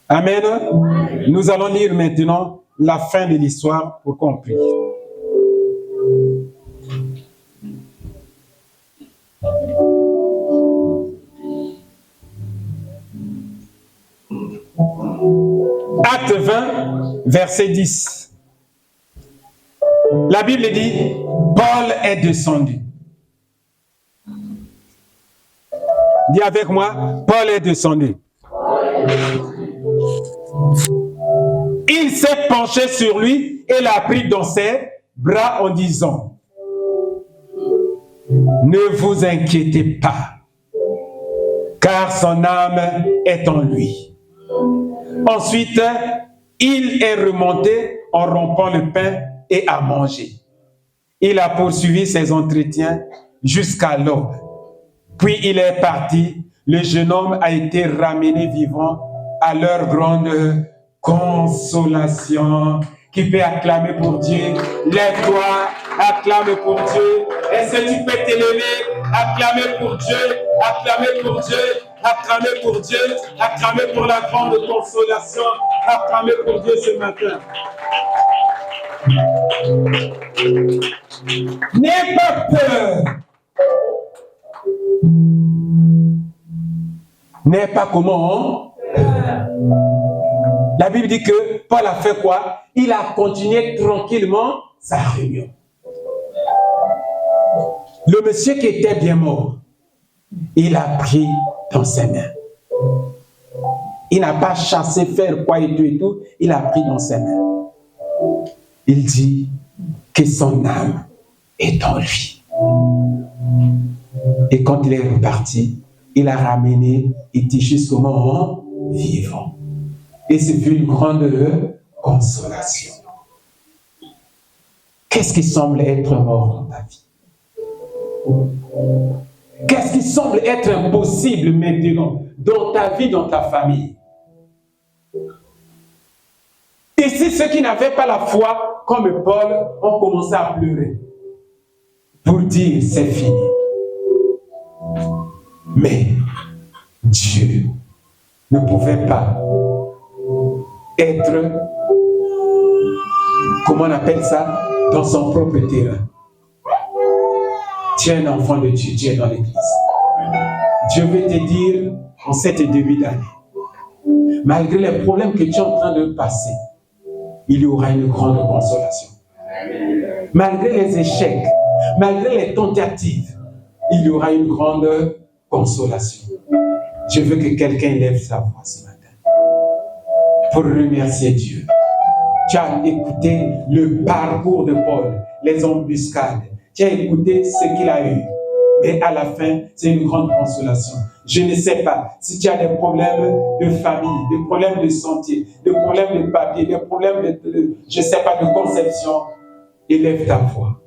Amen. Nous allons lire maintenant la fin de l'histoire pour qu'on prie. Acte 20, verset 10. La Bible dit, Paul est descendu. Dis avec moi, Paul est descendu. Il s'est penché sur lui et l'a pris dans ses bras en disant, ne vous inquiétez pas, car son âme est en lui. Ensuite, il est remonté en rompant le pain et a mangé. Il a poursuivi ses entretiens jusqu'à l'aube. Puis il est parti. Le jeune homme a été ramené vivant à leur grande consolation. Qui peut acclamer pour Dieu? Lève-toi, acclame pour Dieu. Est-ce que tu peux t'élever? Acclamer pour Dieu, acclamer pour Dieu, acclamer pour Dieu, acclamer pour la grande consolation, acclamer pour Dieu ce matin. N'aie pas peur. N'aie pas comment? La Bible dit que Paul a fait quoi? Il a continué tranquillement sa réunion. Le monsieur qui était bien mort, il a pris dans ses mains. Il n'a pas chassé, faire quoi et tout. Il a pris dans ses mains. Il dit que son âme est en lui. Et quand il est reparti, il a ramené, il était jusqu'au moment vivant. Et c'est une grande consolation. Qu'est-ce qui semble être mort dans ta vie? Qu'est-ce qui semble être impossible maintenant dans ta vie, dans ta famille? Ici, ceux qui n'avaient pas la foi, comme Paul, ont commencé à pleurer pour dire c'est fini. Mais Dieu ne pouvait pas être, comment on appelle ça, dans son propre terrain. Tu es un enfant de Dieu, tu es dans l'église. Dieu veut te dire en cette début d'année, malgré les problèmes que tu es en train de passer, il y aura une grande consolation. Malgré les échecs, malgré les tentatives, il y aura une grande consolation. Je veux que quelqu'un lève sa voix ce matin pour remercier Dieu. Tu as écouté le parcours de Paul, les embuscades. Tu as écouté ce qu'il a eu. Mais à la fin, c'est une grande consolation. Je ne sais pas si tu as des problèmes de famille, des problèmes de santé, des problèmes de papier, des problèmes de je ne sais pas, de conception. Élève ta voix.